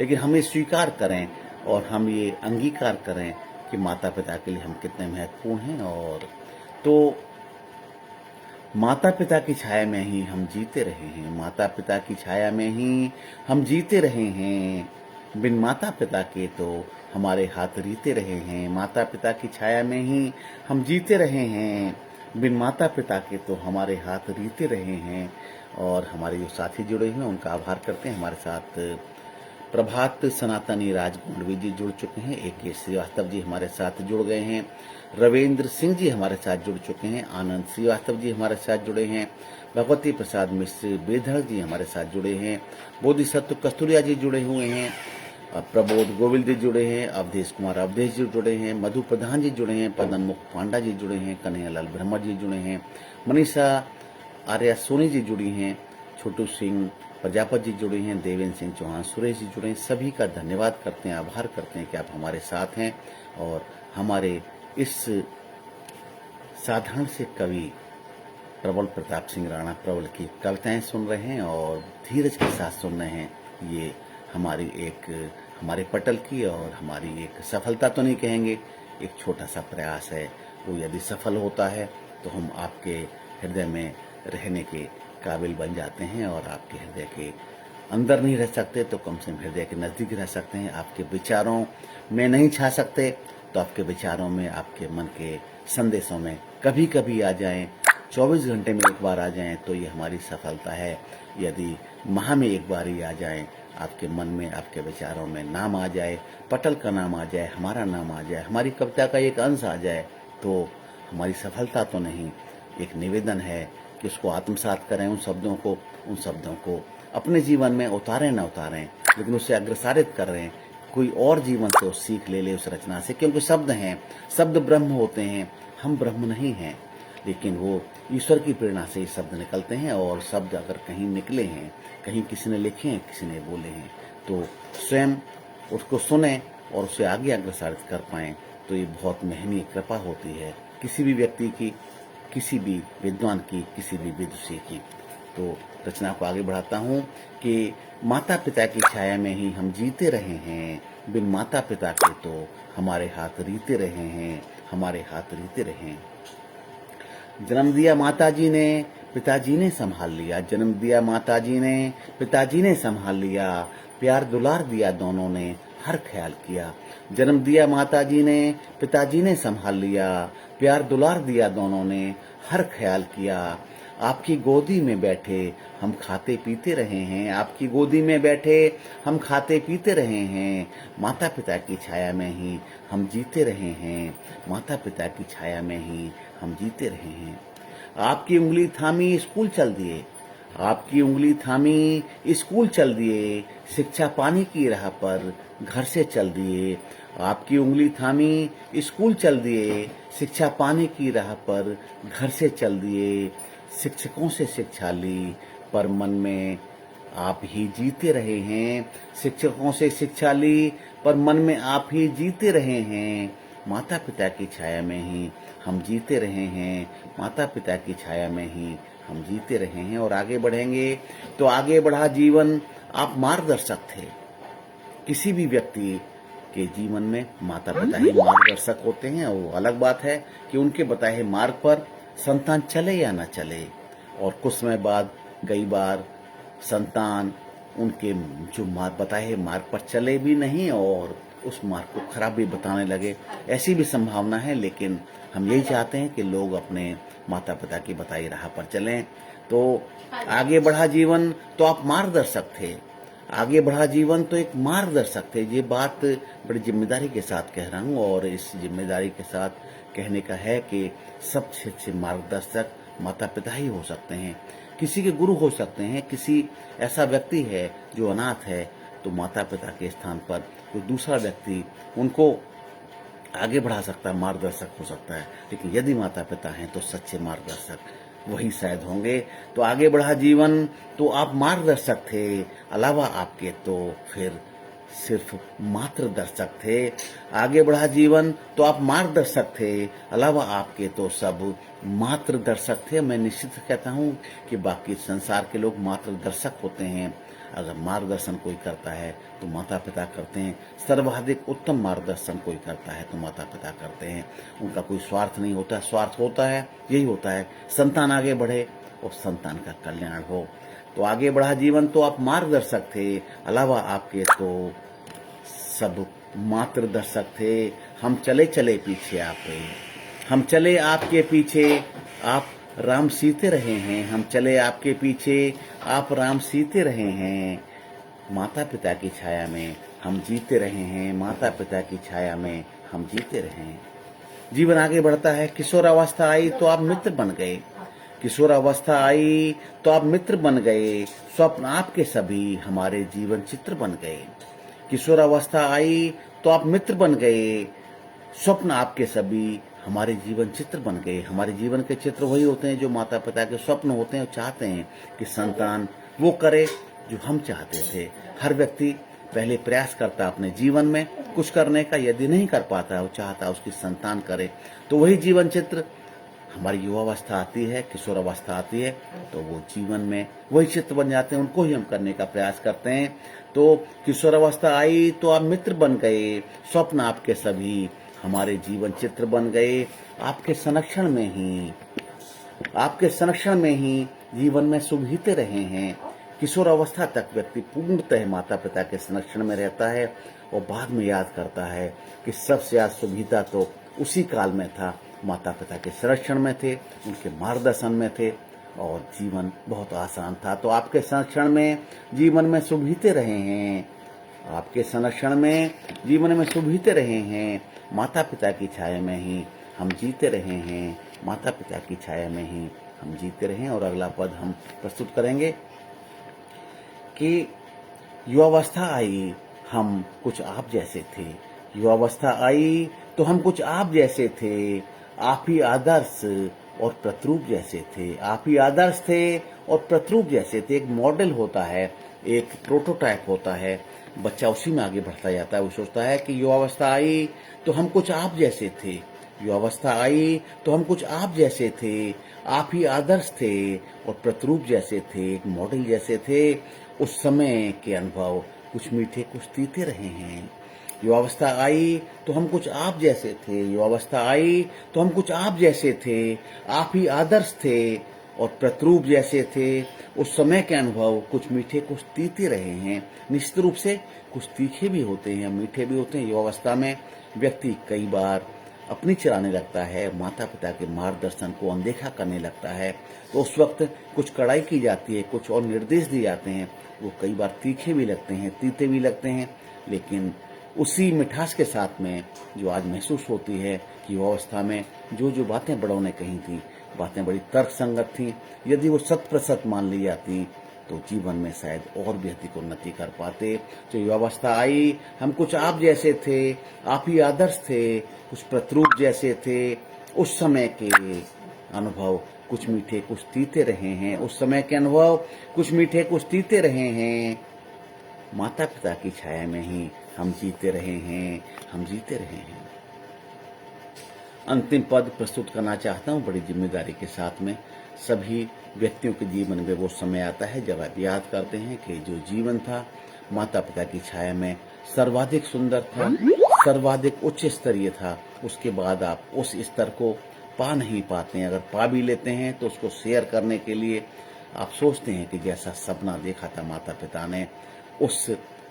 लेकिन हम ये स्वीकार करें और हम ये अंगीकार करें कि माता पिता के लिए हम कितने महत्वपूर्ण हैं। और तो माता पिता की छाया में ही हम जीते रहे हैं, माता पिता की छाया में ही हम जीते रहे हैं। बिन माता पिता के तो हमारे हाथ रीते रहे हैं, माता पिता की छाया में ही हम जीते रहे हैं। बिन माता पिता के तो हमारे हाथ रीते रहे हैं। और हमारे जो साथी जुड़े हुए हैं उनका आभार करते हैं। हमारे साथ प्रभात सनातनी राजगुंडवी जी जुड़ चुके हैं, AK श्रीवास्तव जी हमारे साथ जुड़ गए हैं, रविंद्र सिंह जी हमारे साथ जुड़ चुके हैं, आनंद श्रीवास्तव जी हमारे साथ जुड़े हैं, भगवती प्रसाद मिश्र बेधड़ जी हमारे साथ जुड़े हैं, बोधिसत्व कस्तूरिया जी जुड़े हुए हैं, प्रबोध गोविल जी जुड़े हैं, अवधेश कुमार अवधेश जी जुड़े हैं, मधु प्रधान जी जुड़े हैं, पदम मुख पांडा जी जुड़े हैं, कन्हैयालाल ब्रह्मा जी जुड़े हैं, मनीषा आर्या सोनी जी जुड़ी हैं, छोटू सिंह प्रजापति जी जुड़े हैं, देवेंद्र सिंह चौहान सुरेश जी जुड़े हैं। सभी का धन्यवाद करते हैं, आभार करते हैं कि आप हमारे साथ हैं और हमारे इस साधारण से कवि प्रबल प्रताप सिंह राणा प्रबल की कविताएं सुन रहे हैं और धीरज के साथ सुन रहे हैं। ये हमारे पटल की और हमारी एक सफलता तो नहीं कहेंगे, एक छोटा सा प्रयास है। वो यदि सफल होता है तो हम आपके हृदय में रहने के काबिल बन जाते हैं और आपके हृदय के अंदर नहीं रह सकते तो कम से कम हृदय के नज़दीक रह सकते हैं। आपके विचारों में नहीं छा सकते तो आपके विचारों में, आपके मन के संदेशों में कभी कभी आ जाएं, 24 घंटे में एक बार आ जाएं तो ये हमारी सफलता है। यदि माह में एक बार ही आ जाएं, आपके मन में, आपके विचारों में नाम आ जाए, पटल का नाम आ जाए, हमारा नाम आ जाए, हमारी कविता का एक अंश आ जाए तो हमारी सफलता तो नहीं। एक निवेदन है कि उसको आत्मसात करें, उन शब्दों को अपने जीवन में उतारें न उतारें, लेकिन उसे अग्रसारित कर रहे हैं। कोई और जीवन से सीख ले उस रचना से, क्योंकि शब्द हैं, शब्द ब्रह्म होते हैं, हम ब्रह्म नहीं हैं, लेकिन वो ईश्वर की प्रेरणा से ये शब्द निकलते हैं। और शब्द अगर कहीं निकले हैं, कहीं किसी ने लिखे हैं, किसी ने बोले हैं, तो स्वयं उसको सुने और उसे आगे अग्रसारित कर पाएं तो ये बहुत महनीय कृपा होती है किसी भी व्यक्ति की, किसी भी विद्वान की, किसी भी विदुषी की। तो रचना को आगे बढ़ाता हूँ कि माता पिता की छाया में ही हम जीते रहे हैं, बिन माता पिता के तो हमारे हाथ रीते रहे हैं, हमारे हाथ रीते रहे। जन्म दिया माताजी ने, पिताजी ने संभाल लिया, जन्म दिया माताजी ने, पिताजी ने संभाल लिया, प्यार दुलार दिया दोनों ने, हर ख्याल किया। जन्म दिया माताजी ने, पिताजी ने संभाल लिया, प्यार दुलार दिया दोनों ने, हर ख्याल किया। आपकी गोदी में बैठे हम खाते पीते रहे हैं, आपकी गोदी में बैठे हम खाते पीते रहे हैं, माता पिता की छाया में ही हम जीते रहे हैं, माता पिता की छाया में ही हम जीते रहे हैं। आपकी उंगली थामी स्कूल चल दिए, आपकी उंगली थामी स्कूल चल दिए, शिक्षा पाने की राह पर घर से चल दिए। आपकी उंगली थामी स्कूल चल दिए, शिक्षा पाने की राह पर घर से चल दिए। शिक्षकों से शिक्षा ली पर मन में आप ही जीते रहे हैं, शिक्षकों से शिक्षा ली पर मन में आप ही जीते रहे हैं, माता पिता की छाया में ही हम जीते रहे हैं, माता पिता की छाया में ही हम जीते रहे हैं। और आगे बढ़ेंगे तो आगे बढ़ा जीवन, आप मार्गदर्शक थे। किसी भी व्यक्ति के जीवन में माता पिता ही मार्गदर्शक होते हैं। और वो अलग बात है कि उनके बताए मार्ग पर संतान चले या न चले, और कुछ समय बाद कई बार संतान उनके जो बताए मार्ग पर चले भी नहीं और उस मार्ग को खराब भी बताने लगे, ऐसी भी संभावना है। लेकिन हम यही चाहते हैं कि लोग अपने माता पिता की बताई राह पर चलें। तो आगे बढ़ा जीवन तो आप मार्गदर्शक थे, आगे बढ़ा जीवन तो एक मार्गदर्शक थे। ये बात बड़ी जिम्मेदारी के साथ कह रहा हूँ और इस जिम्मेदारी के साथ कहने का है कि सबसे अच्छे मार्गदर्शक माता पिता ही हो सकते हैं। किसी के गुरु हो सकते हैं, किसी ऐसा व्यक्ति है जो अनाथ है तो माता पिता के स्थान पर कोई दूसरा व्यक्ति उनको आगे बढ़ा सकता है, मार्गदर्शक हो सकता है। लेकिन यदि माता पिता हैं तो सच्चे मार्गदर्शक वही शायद होंगे। तो आगे बढ़ा जीवन तो आप मार्गदर्शक थे, अलावा आपके तो फिर सिर्फ मात्र दर्शक थे। आगे बढ़ा जीवन तो आप मार्गदर्शक थे, अलावा आपके तो सब मात्र दर्शक थे। मैं निश्चित कहता हूँ कि बाकी संसार के लोग मात्र दर्शक होते हैं। अगर मार्गदर्शन कोई करता है तो माता पिता करते हैं, सर्वाधिक उत्तम मार्गदर्शन कोई करता है तो माता पिता करते हैं। उनका कोई स्वार्थ नहीं होता, स्वार्थ होता है यही होता है संतान आगे बढ़े और संतान का कल्याण हो। तो आगे बढ़ा जीवन तो आप मार्गदर्शक थे, अलावा आपके तो सब मात्र दर्शक थे। हम चले चले पीछे आपे, हम चले आपके पीछे, आप राम सीते रहे हैं। हम चले आपके पीछे, आप राम सीते रहे हैं। माता पिता की छाया में हम जीते रहे हैं, माता पिता की छाया में हम जीते रहे हैं। जीवन आगे बढ़ता है। किशोरावस्था आई तो आप मित्र बन गए, किशोरावस्था आई तो आप मित्र बन गए। स्वप्न आपके सभी हमारे जीवन चित्र बन गए। किशोरावस्था आई तो आप मित्र बन गए, स्वप्न आपके सभी हमारे जीवन चित्र बन गए। हमारे जीवन के चित्र वही होते हैं जो माता पिता के स्वप्न होते हैं और चाहते हैं कि संतान वो करे जो हम चाहते थे। हर व्यक्ति पहले प्रयास करता अपने जीवन में कुछ करने का, यदि नहीं कर पाता वो चाहता उसकी संतान करे। तो वही जीवन चित्र हमारी युवावस्था आती है, किशोरावस्था आती है तो वो जीवन में वही चित्र बन जाते हैं, उनको ही हम करने का प्रयास करते हैं। तो किशोरावस्था आई तो आप मित्र बन गए, स्वप्न आपके सभी हमारे जीवन चित्र बन गए। आपके संरक्षण में ही, आपके संरक्षण में ही जीवन में सुविधे रहे हैं। किशोरावस्था तक व्यक्ति पूर्णतः माता पिता के संरक्षण में रहता है और बाद में याद करता है कि सबसे ज्यादा सुविधा तो उसी काल में था, माता पिता के संरक्षण में थे, उनके मार्गदर्शन में थे और जीवन बहुत आसान था। तो आपके संरक्षण में जीवन में सुविधे रहे हैं, आपके संरक्षण में जीवन में सुविधे रहे हैं। माता पिता की छाया में ही हम जीते रहे हैं, माता पिता की छाया में ही हम जीते रहे हैं। और अगला पद हम प्रस्तुत करेंगे कि युवावस्था आई हम कुछ आप जैसे थे, युवावस्था आई तो हम कुछ आप जैसे थे, आप ही आदर्श और प्रतिरूप जैसे थे। आप ही आदर्श थे और प्रतिरूप जैसे थे। एक मॉडल होता है, एक प्रोटोटाइप होता है, बच्चा उसी में आगे बढ़ता जाता है। वो सोचता है कि युवावस्था आई तो हम कुछ आप जैसे थे, युवावस्था आई तो हम कुछ आप जैसे थे, आप ही आदर्श थे और प्रतिरूप जैसे थे, एक मॉडल जैसे थे। उस समय के अनुभव कुछ मीठे कुछ तीते रहे हैं। युवावस्था आई तो हम कुछ आप जैसे थे, युवावस्था आई तो हम कुछ आप जैसे थे, आप ही आदर्श थे और प्रतिरूप जैसे थे। उस समय के अनुभव कुछ मीठे कुछ तीते रहे हैं। निश्चित रूप से कुछ तीखे भी होते हैं, मीठे भी होते हैं। युवावस्था में व्यक्ति कई बार अपनी चलाने लगता है, माता पिता के मार्गदर्शन को अनदेखा करने लगता है। तो उस वक्त कुछ कड़ाई की जाती है, कुछ और निर्देश दिए जाते हैं, वो कई बार तीखे भी लगते हैं, तीते भी लगते हैं। लेकिन उसी मिठास के साथ में जो आज महसूस होती है कि युवावस्था में जो जो बातें बड़ों ने कही थी, बातें बड़ी तर्क संगत थी, यदि वो शत प्रतिशत मान ली जाती तो जीवन में शायद और भी अधिक उन्नति कर पाते। जो युवावस्था आई हम कुछ आप जैसे थे, आप ही आदर्श थे, कुछ प्रतिरूप जैसे थे। उस समय के अनुभव कुछ मीठे कुछ तीते रहे हैं, उस समय के अनुभव कुछ मीठे कुछ तीते रहे हैं। माता पिता की छाया में ही हम जीते रहे हैं, हम जीते रहे हैं। अंतिम पद प्रस्तुत करना चाहता हूँ बड़ी जिम्मेदारी के साथ में। सभी व्यक्तियों के जीवन में वो समय आता है जब आप याद करते हैं कि जो जीवन था माता पिता की छाया में सर्वाधिक सुंदर था, सर्वाधिक उच्च स्तरीय था। उसके बाद आप उस स्तर को पा नहीं पाते हैं। अगर पा भी लेते हैं तो उसको शेयर करने के लिए आप सोचते हैं कि जैसा सपना देखा था माता पिता ने, उस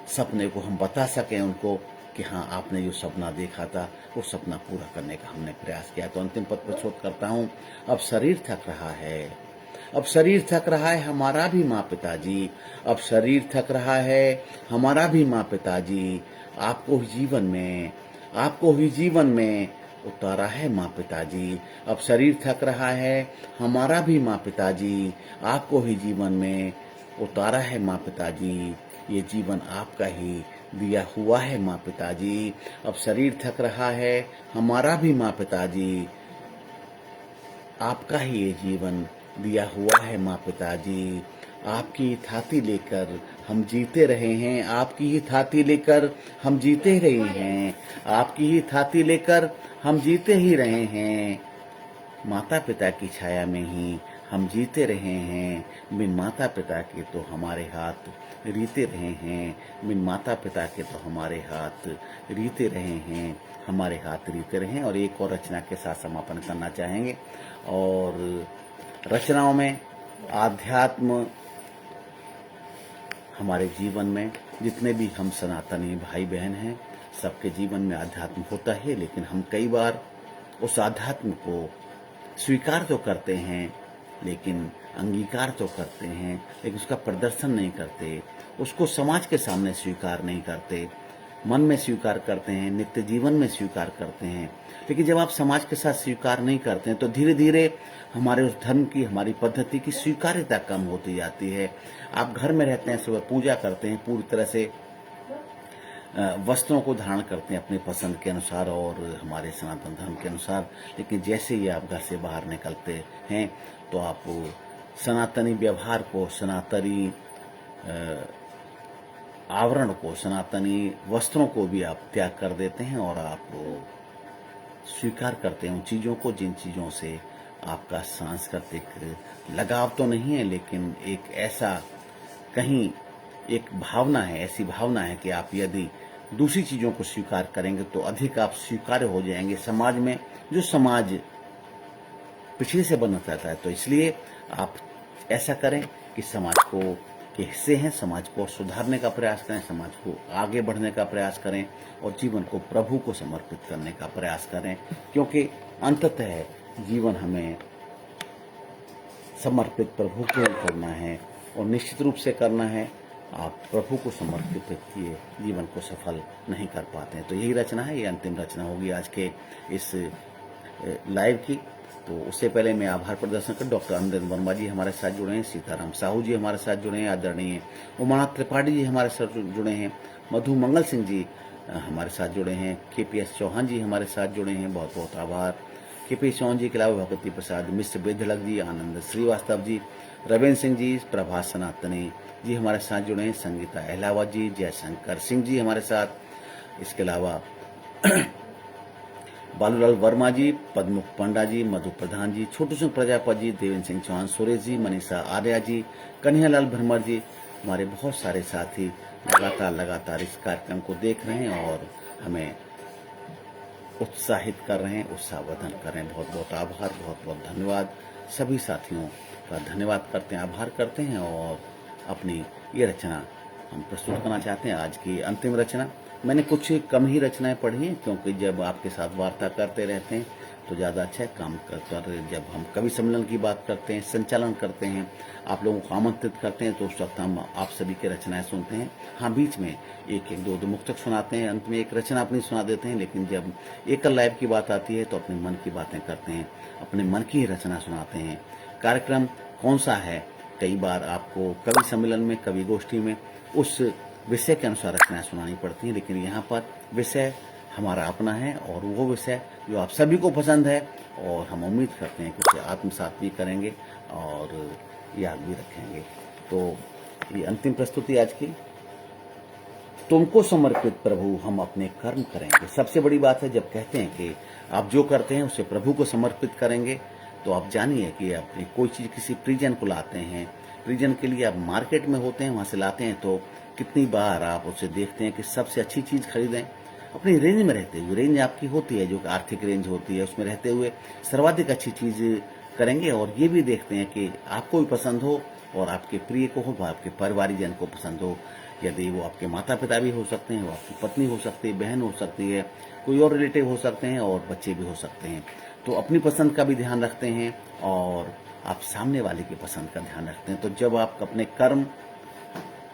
सपने को हम बता सकें उनको कि हाँ, आपने जो सपना देखा था वो सपना पूरा करने का हमने प्रयास किया। तो अंतिम पद पर शोध करता हूँ, अब शरीर थक रहा है, अब शरीर थक रहा है हमारा भी माँ पिताजी, अब शरीर थक रहा है हमारा भी माँ पिताजी, आपको ही जीवन में उतारा है माँ पिताजी, अब शरीर थक रहा है हमारा भी माँ पिताजी, आपको ही जीवन में उतारा है माँ पिताजी, ये जीवन आपका ही दिया हुआ है माँ पिताजी, अब शरीर थक रहा है हमारा भी माँ पिताजी, आपका ही ये जीवन दिया हुआ है माँ पिताजी, आपकी थाती लेकर हम जीते रहे हैं, आपकी ही थाती लेकर हम जीते रहे हैं, आपकी ही थाती लेकर हम जीते ही रहे हैं, माता पिता की छाया में ही हम जीते रहे हैं, बिन माता पिता के तो हमारे हाथ रीते रहे हैं, बिन माता पिता के तो हमारे हाथ रीते रहे हैं, हमारे हाथ रीते रहे हैं। और एक और रचना के साथ समापन करना चाहेंगे। और रचनाओं में आध्यात्म, हमारे जीवन में जितने भी हम सनातनी भाई बहन हैं, सबके जीवन में आध्यात्म होता है, लेकिन हम कई बार उस आध्यात्म को स्वीकार तो करते हैं, लेकिन अंगीकार तो करते हैं, लेकिन उसका प्रदर्शन नहीं करते, उसको समाज के सामने स्वीकार नहीं करते, मन में स्वीकार करते हैं, नित्य जीवन में स्वीकार करते हैं। लेकिन जब आप समाज के साथ स्वीकार नहीं करते हैं तो धीरे धीरे हमारे उस धर्म की, हमारी पद्धति की स्वीकार्यता कम होती जाती है। आप घर में रहते हैं, सुबह पूजा करते हैं, पूरी तरह से वस्त्रों को धारण करते हैं अपनी पसंद के अनुसार और हमारे सनातन धर्म के अनुसार, लेकिन जैसे ही आप घर से बाहर निकलते हैं तो आप सनातनी व्यवहार को, सनातनी आवरण को, सनातनी वस्त्रों को भी आप त्याग कर देते हैं और आप स्वीकार करते हैं उन चीज़ों को जिन चीज़ों से आपका सांस्कृतिक लगाव तो नहीं है, लेकिन एक ऐसा कहीं एक भावना है, ऐसी भावना है कि आप यदि दूसरी चीज़ों को स्वीकार करेंगे तो अधिक आप स्वीकार्य हो जाएंगे समाज में, जो समाज पिछले से बनना चाहता है। तो इसलिए आप ऐसा करें कि समाज को के हिस्से हैं, समाज को सुधारने का प्रयास करें, समाज को आगे बढ़ने का प्रयास करें और जीवन को प्रभु को समर्पित करने का प्रयास करें, क्योंकि अंततः जीवन हमें समर्पित प्रभु को ही करना है और निश्चित रूप से करना है। आप प्रभु को समर्पित किए जीवन को सफल नहीं कर पाते हैं। तो यही रचना है, ये अंतिम रचना होगी आज के इस लाइव की। तो उससे पहले मैं आभार प्रदर्शन कर डॉक्टर अमरेंद्र वर्मा जी हमारे साथ जुड़े हैं, सीताराम साहू जी हमारे साथ जुड़े हैं, आदरणीय उमानाथ त्रिपाठी जी हमारे साथ जुड़े हैं, मधु मंगल सिंह जी हमारे साथ जुड़े हैं, KPS चौहान जी हमारे साथ जुड़े हैं, बहुत बहुत आभार। KPS चौहान जी के अलावा भगवती प्रसाद मिश्र बेधड़क जी, आनंद श्रीवास्तव जी, रविन्द्र सिंह जी, प्रभास सनातनी जी हमारे साथ जुड़े हैं, संगीता अहलावत जी, जयशंकर सिंह जी हमारे साथ, इसके अलावा बालूलाल वर्मा जी, पद्मुख पंडा जी, मधु प्रधान जी, छोटू सिंह प्रजापति जी, देवेंद्र सिंह चौहान, सुरेश जी, मनीषा आर्या जी, कन्हैयालाल भ्रमर जी, हमारे बहुत सारे साथी लगातार इस कार्यक्रम को देख रहे हैं और हमें उत्साहित कर रहे हैं, उत्साहवर्धन कर रहे हैं। बहुत बहुत आभार, बहुत बहुत धन्यवाद। सभी साथियों का धन्यवाद करते हैं, आभार करते हैं और अपनी ये रचना हम प्रस्तुत करना चाहते हैं। आज की अंतिम रचना, मैंने कुछ कम ही रचनाएं पढ़ी हैं, क्योंकि जब आपके साथ वार्ता करते रहते हैं तो ज़्यादा अच्छा है। काम कर जब हम कवि सम्मेलन की बात करते हैं, संचालन करते हैं, आप लोगों को आमंत्रित करते हैं, तो उस वक्त हम आप सभी की रचनाएं सुनते हैं। हाँ, बीच में एक एक दो मुक्तक सुनाते हैं, अंत में एक रचना अपनी सुना देते हैं, लेकिन जब एकल लाइव की बात आती है तो अपने मन की बातें करते हैं, अपने मन की ही रचना सुनाते हैं। कार्यक्रम कौन सा है, कई बार आपको कवि सम्मेलन में, कवि गोष्ठी में उस विषय के अनुसार रचनाएं सुनानी पड़ती हैं, लेकिन यहाँ पर विषय हमारा अपना है और वो विषय जो आप सभी को पसंद है, और हम उम्मीद करते हैं कि उसे आत्मसात भी करेंगे और याद भी रखेंगे। तो ये अंतिम प्रस्तुति आज की, तुमको समर्पित प्रभु हम अपने कर्म करेंगे। सबसे बड़ी बात है, जब कहते हैं कि आप जो करते हैं उसे प्रभु को समर्पित करेंगे, तो आप जानिए कि आप कोई चीज़ किसी परिजन को लाते हैं, परिजन के लिए आप मार्केट में होते हैं, वहाँ से लाते हैं, तो कितनी बार आप उसे देखते हैं कि सबसे अच्छी चीज़ खरीदें, अपनी रेंज में रहते हुए, रेंज आपकी होती है जो आर्थिक रेंज होती है, उसमें रहते हुए सर्वाधिक अच्छी चीज़ करेंगे, और ये भी देखते हैं कि आपको भी पसंद हो और आपके प्रिय को हो, आपके परिवारजन को पसंद हो। यदि वो आपके माता पिता भी हो सकते हैं, वो आपकी पत्नी हो सकती है, बहन हो सकती है, कोई और रिलेटिव हो सकते हैं और बच्चे भी हो सकते हैं। तो अपनी पसंद का भी ध्यान रखते हैं और आप सामने वाले की पसंद का ध्यान रखते हैं। तो जब आप अपने कर्म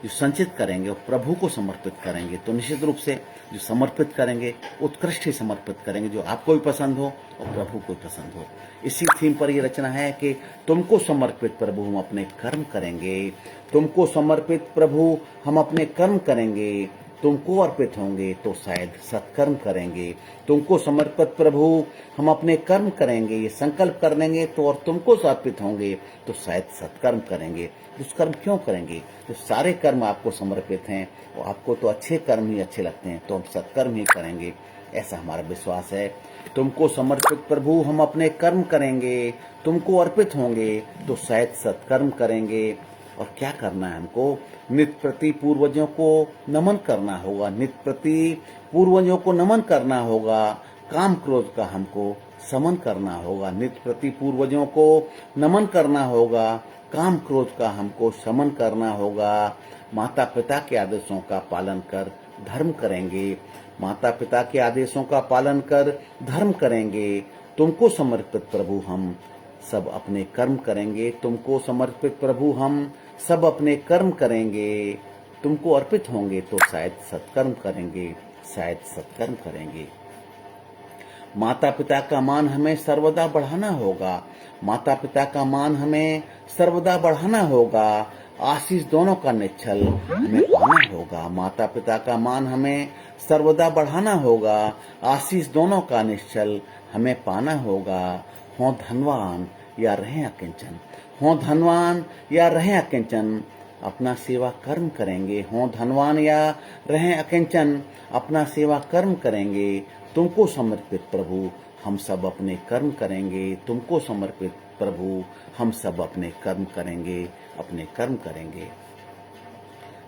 जो संचित करेंगे और प्रभु को समर्पित करेंगे, तो निश्चित रूप से जो समर्पित करेंगे उत्कृष्ट ही समर्पित करेंगे, जो आपको भी पसंद हो और प्रभु को भी पसंद हो। इसी थीम पर ये रचना है कि तुमको समर्पित प्रभु हम अपने कर्म करेंगे, तुमको समर्पित प्रभु हम अपने कर्म करेंगे, तुमको अर्पित होंगे तो शायद सत्कर्म करेंगे। तुमको समर्पित प्रभु हम अपने कर्म करेंगे, ये संकल्प कर लेंगे तो, और तुमको समर्पित होंगे तो शायद सत्कर्म करेंगे। दुष्कर्म क्यों करेंगे? तो सारे कर्म आपको समर्पित हैं और आपको तो अच्छे कर्म ही अच्छे लगते हैं, तो हम सत्कर्म ही करेंगे, ऐसा हमारा विश्वास है। तुमको समर्पित प्रभु हम अपने कर्म करेंगे, तुमको अर्पित होंगे तो शायद सत्कर्म करेंगे। और क्या करना है हमको? नित्य प्रति पूर्वजों को नमन करना होगा, नित्य प्रति पूर्वजों को नमन करना होगा। काम क्रोध का हमको समन करना होगा, नित्य प्रति पूर्वजों को नमन करना होगा। काम क्रोध का हमको समन करना होगा। माता पिता के आदेशों का पालन कर धर्म करेंगे, माता पिता के आदेशों का पालन कर धर्म करेंगे। तुमको समर्पित प्रभु हम सब अपने कर्म करेंगे, तुमको समर्पित प्रभु हम सब अपने कर्म करेंगे। तुमको अर्पित होंगे तो शायद सत्कर्म करेंगे, शायद सत्कर्म करेंगे। माता पिता का मान हमें सर्वदा बढ़ाना होगा, माता पिता का मान हमें सर्वदा बढ़ाना होगा। आशीष दोनों का निश्चल हमें पाना होगा, माता पिता का मान हमें सर्वदा बढ़ाना होगा। आशीष दोनों का निश्चल हमें पाना होगा। हों धनवान या रहें अकिंचन, हों धनवान या रहें अकिंचन, अपना सेवा कर्म करेंगे। हों धनवान या रहें अकिंचन, अपना सेवा कर्म करेंगे। तुमको समर्पित प्रभु हम सब अपने कर्म करेंगे, तुमको समर्पित प्रभु हम सब अपने कर्म करेंगे, अपने कर्म करेंगे।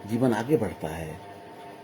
जीवन आगे बढ़ता है।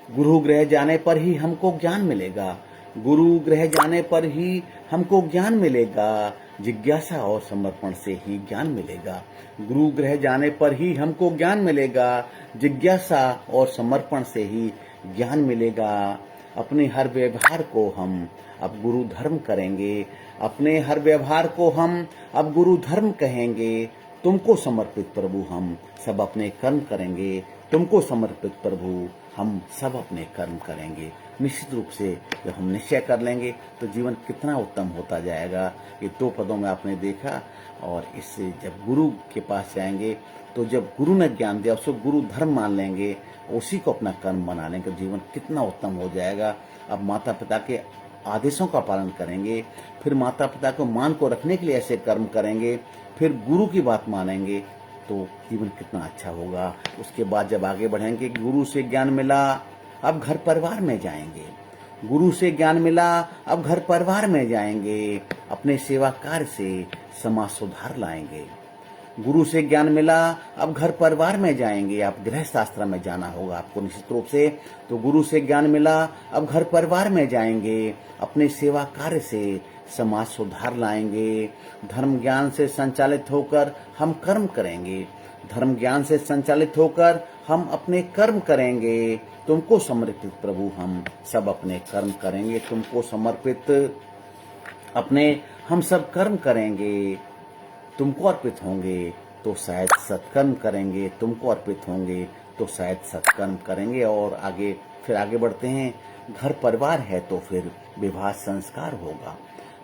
गुरु गृह जाने पर ही हमको ज्ञान मिलेगा, गुरु गृह जाने पर ही हमको ज्ञान मिलेगा। जिज्ञासा और समर्पण से ही ज्ञान मिलेगा, गुरु गृह जाने पर ही हमको ज्ञान मिलेगा। जिज्ञासा और समर्पण से ही ज्ञान मिलेगा। अपने हर व्यवहार को हम अब गुरु धर्म करेंगे, अपने हर व्यवहार को हम अब गुरु धर्म कहेंगे। तुमको समर्पित प्रभु हम सब अपने कर्म करेंगे, तुमको समर्पित प्रभु हम सब अपने कर्म करेंगे। निश्चित रूप से जब हम निश्चय कर लेंगे तो जीवन कितना उत्तम होता जाएगा। ये दो पदों में आपने देखा। और इससे जब गुरु के पास जाएंगे तो जब गुरु ने ज्ञान दिया उसको गुरु धर्म मान लेंगे, उसी को अपना कर्म बना लेंगे, जीवन कितना उत्तम हो जाएगा। अब माता पिता के आदेशों का पालन करेंगे, फिर माता पिता को मान को रखने के लिए ऐसे कर्म करेंगे, फिर गुरु की बात मानेंगे, तो जीवन कितना अच्छा होगा। उसके बाद जब आगे बढ़ेंगे, गुरु से ज्ञान मिला अब घर परिवार में जाएंगे, गुरु से ज्ञान मिला अब घर परिवार में जाएंगे। अपने सेवा कार्य से समाज सुधार लाएंगे। गुरु से ज्ञान मिला अब घर परिवार में जाएंगे। आप गृह शास्त्र में जाना होगा आपको निश्चित रूप से। तो गुरु से ज्ञान मिला अब घर परिवार में जाएंगे। अपने सेवा कार्य से समाज सुधार लाएंगे। धर्म ज्ञान से संचालित होकर हम कर्म करेंगे, धर्म ज्ञान से संचालित होकर हम अपने कर्म करेंगे। तुमको समर्पित प्रभु हम सब अपने कर्म करेंगे, तुमको समर्पित अपने हम सब कर्म करेंगे। तुमको अर्पित होंगे तो शायद सत्कर्म करेंगे, तुमको अर्पित होंगे तो शायद सत्कर्म करेंगे। और फिर आगे बढ़ते हैं। घर परिवार है तो फिर विवाह संस्कार होगा,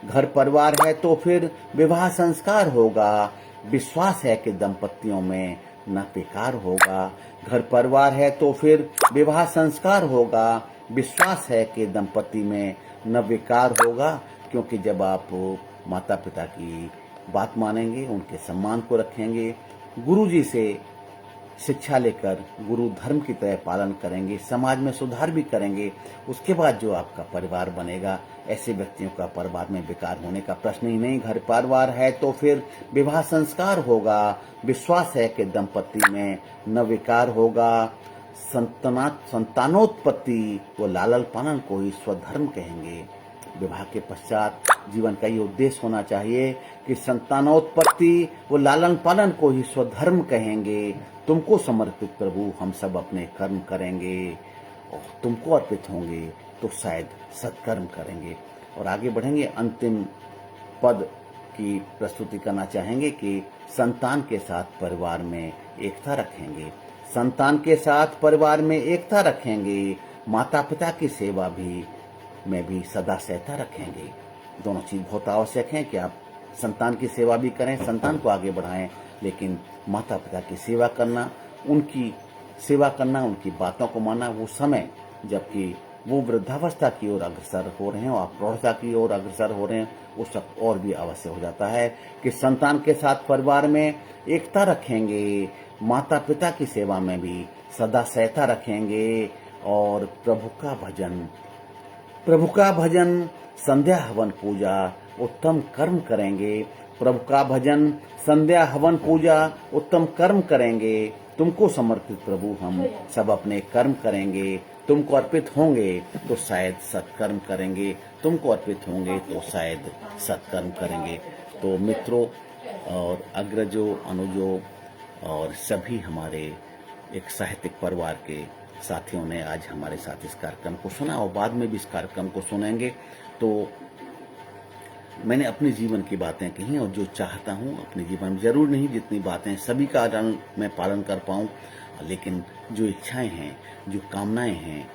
घर परिवार है तो फिर विवाह संस्कार होगा। विश्वास है कि दंपतियों में न बेकार होगा, घर परिवार है तो फिर विवाह संस्कार होगा। विश्वास है कि दंपति में न बेकार होगा, क्योंकि जब आप माता पिता की बात मानेंगे, उनके सम्मान को रखेंगे, गुरु जी से शिक्षा लेकर गुरु धर्म की तरह पालन करेंगे, समाज में सुधार भी करेंगे, उसके बाद जो आपका परिवार बनेगा, ऐसे व्यक्तियों का परिवार में बेकार होने का प्रश्न ही नहीं। घर परिवार है तो फिर विवाह संस्कार होगा। विश्वास है कि दंपति में न विकार होगा। संतानोत्पत्ति व लालन पालन को ही स्वधर्म कहेंगे। विवाह के पश्चात जीवन का ये उद्देश्य होना चाहिए कि संतानोत्पत्ति व लालन पालन को ही स्वधर्म कहेंगे। तुमको समर्पित प्रभु हम सब अपने कर्म करेंगे और तुमको अर्पित होंगे तो शायद सत्कर्म करेंगे। और आगे बढ़ेंगे, अंतिम पद की प्रस्तुति करना चाहेंगे कि संतान के साथ परिवार में एकता रखेंगे, संतान के साथ परिवार में एकता रखेंगे, माता पिता की सेवा भी में भी सदा सहता रखेंगे। दोनों चीज बहुत आवश्यक है कि आप संतान की सेवा भी करें, संतान को आगे बढ़ाएं, लेकिन माता पिता की सेवा करना, उनकी सेवा करना, उनकी बातों को मानना, वो समय जबकि वो वृद्धावस्था की ओर अग्रसर हो रहे हैं और आप प्रौढ़ता की ओर अग्रसर हो रहे हैं, उस वक्त और भी आवश्यक हो जाता है कि संतान के साथ परिवार में एकता रखेंगे, माता पिता की सेवा में भी सदा सहता रखेंगे और प्रभु का भजन संध्या हवन पूजा उत्तम कर्म करेंगे। प्रभु का भजन संध्या हवन पूजा उत्तम कर्म करेंगे। तुमको समर्पित प्रभु हम सब अपने कर्म करेंगे, तुमको अर्पित होंगे तो शायद सत्कर्म करेंगे, तुमको अर्पित होंगे तो शायद सत्कर्म करेंगे। तो मित्रों और अग्रजों, अनुजों और सभी हमारे एक साहित्यिक परिवार के साथियों ने आज हमारे साथ इस कार्यक्रम को सुना और बाद में भी इस कार्यक्रम को सुनेंगे। तो मैंने अपने जीवन की बातें कही और जो चाहता हूँ अपने जीवन में, जरूर नहीं जितनी बातें सभी का मैं पालन कर पाऊँ, लेकिन जो इच्छाएं हैं, जो कामनाएं हैं,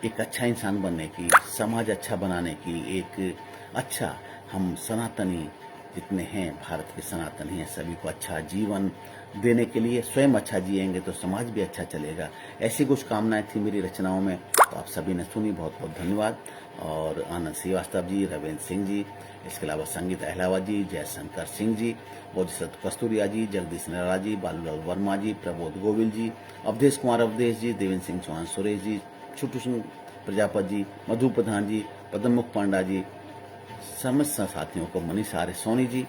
एक अच्छा इंसान बनने की, समाज अच्छा बनाने की, एक अच्छा हम सनातनी जितने हैं, भारत के सनातनी हैं, सभी को अच्छा जीवन देने के लिए स्वयं अच्छा जिएंगे तो समाज भी अच्छा चलेगा। ऐसी कुछ कामनाएं थी मेरी रचनाओं में, तो आप सभी ने सुनी, बहुत बहुत धन्यवाद। और आनंद श्रीवास्तव जी, रविन्द्र सिंह जी, इसके अलावा संगीत अहलावत जी, जयशंकर सिंह जी, बोधिसत्व कस्तूरिया जी, जगदीश निराला जी, बालूलाल वर्मा जी, प्रबोध गोविल जी, अवधेश कुमार अवधेश जी, देवेंद्र सिंह चौहान सुरेश जी, छोटू सिंह प्रजापति जी, मधु प्रधान जी, पद्ममुख पांडा जी, समस्त साथियों को, मनीष आर्य सोनी जी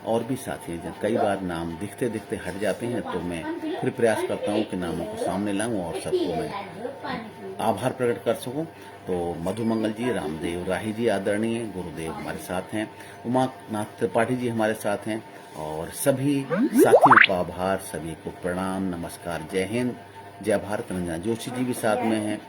और भी साथी हैं। कई बार नाम दिखते दिखते हट जाते हैं तो मैं फिर प्रयास करता हूं कि नामों को सामने लाऊं और सबको मैं आभार प्रकट कर सकूं। तो मधु मंगल जी, रामदेव राही जी आदरणीय, गुरुदेव हमारे साथ हैं, उमानाथ त्रिपाठी जी हमारे साथ हैं और सभी साथियों का आभार, सभी को प्रणाम, नमस्कार, जय हिंद, जय भारत। रंजना जोशी जी भी साथ में हैं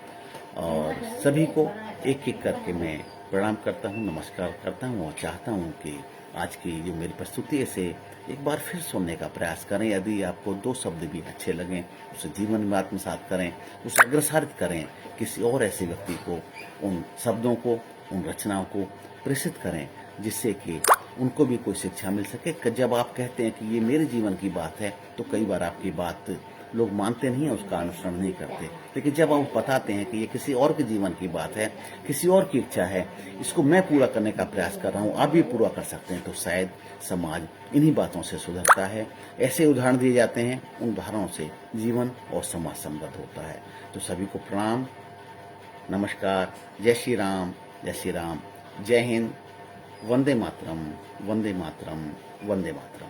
और सभी को एक एक करके मैं प्रणाम करता हूँ, नमस्कार करता हूँ और चाहता हूँ कि आज की जो मेरी प्रस्तुति है इसे एक बार फिर सुनने का प्रयास करें। यदि आपको दो शब्द भी अच्छे लगें, उसे जीवन में आत्मसात करें, उसे अग्रसारित करें, किसी और ऐसे व्यक्ति को उन शब्दों को, उन रचनाओं को प्रेषित करें जिससे कि उनको भी कोई शिक्षा मिल सके। जब आप कहते हैं कि ये मेरे जीवन की बात है तो कई बार आपकी बात लोग मानते नहीं है, उसका अनुसरण नहीं करते, लेकिन जब आप बताते हैं कि ये किसी और के जीवन की बात है, किसी और की इच्छा है, इसको मैं पूरा करने का प्रयास कर रहा हूँ, आप भी पूरा कर सकते हैं, तो शायद समाज इन्हीं बातों से सुधरता है। ऐसे उदाहरण दिए जाते हैं, उन उदाहरणों से जीवन और समाज समृद्ध होता है। तो सभी को प्रणाम, नमस्कार, जय श्री राम, जय श्री राम, जय हिंद, वंदे मातरम, वंदे मातरम, वंदे मातरम।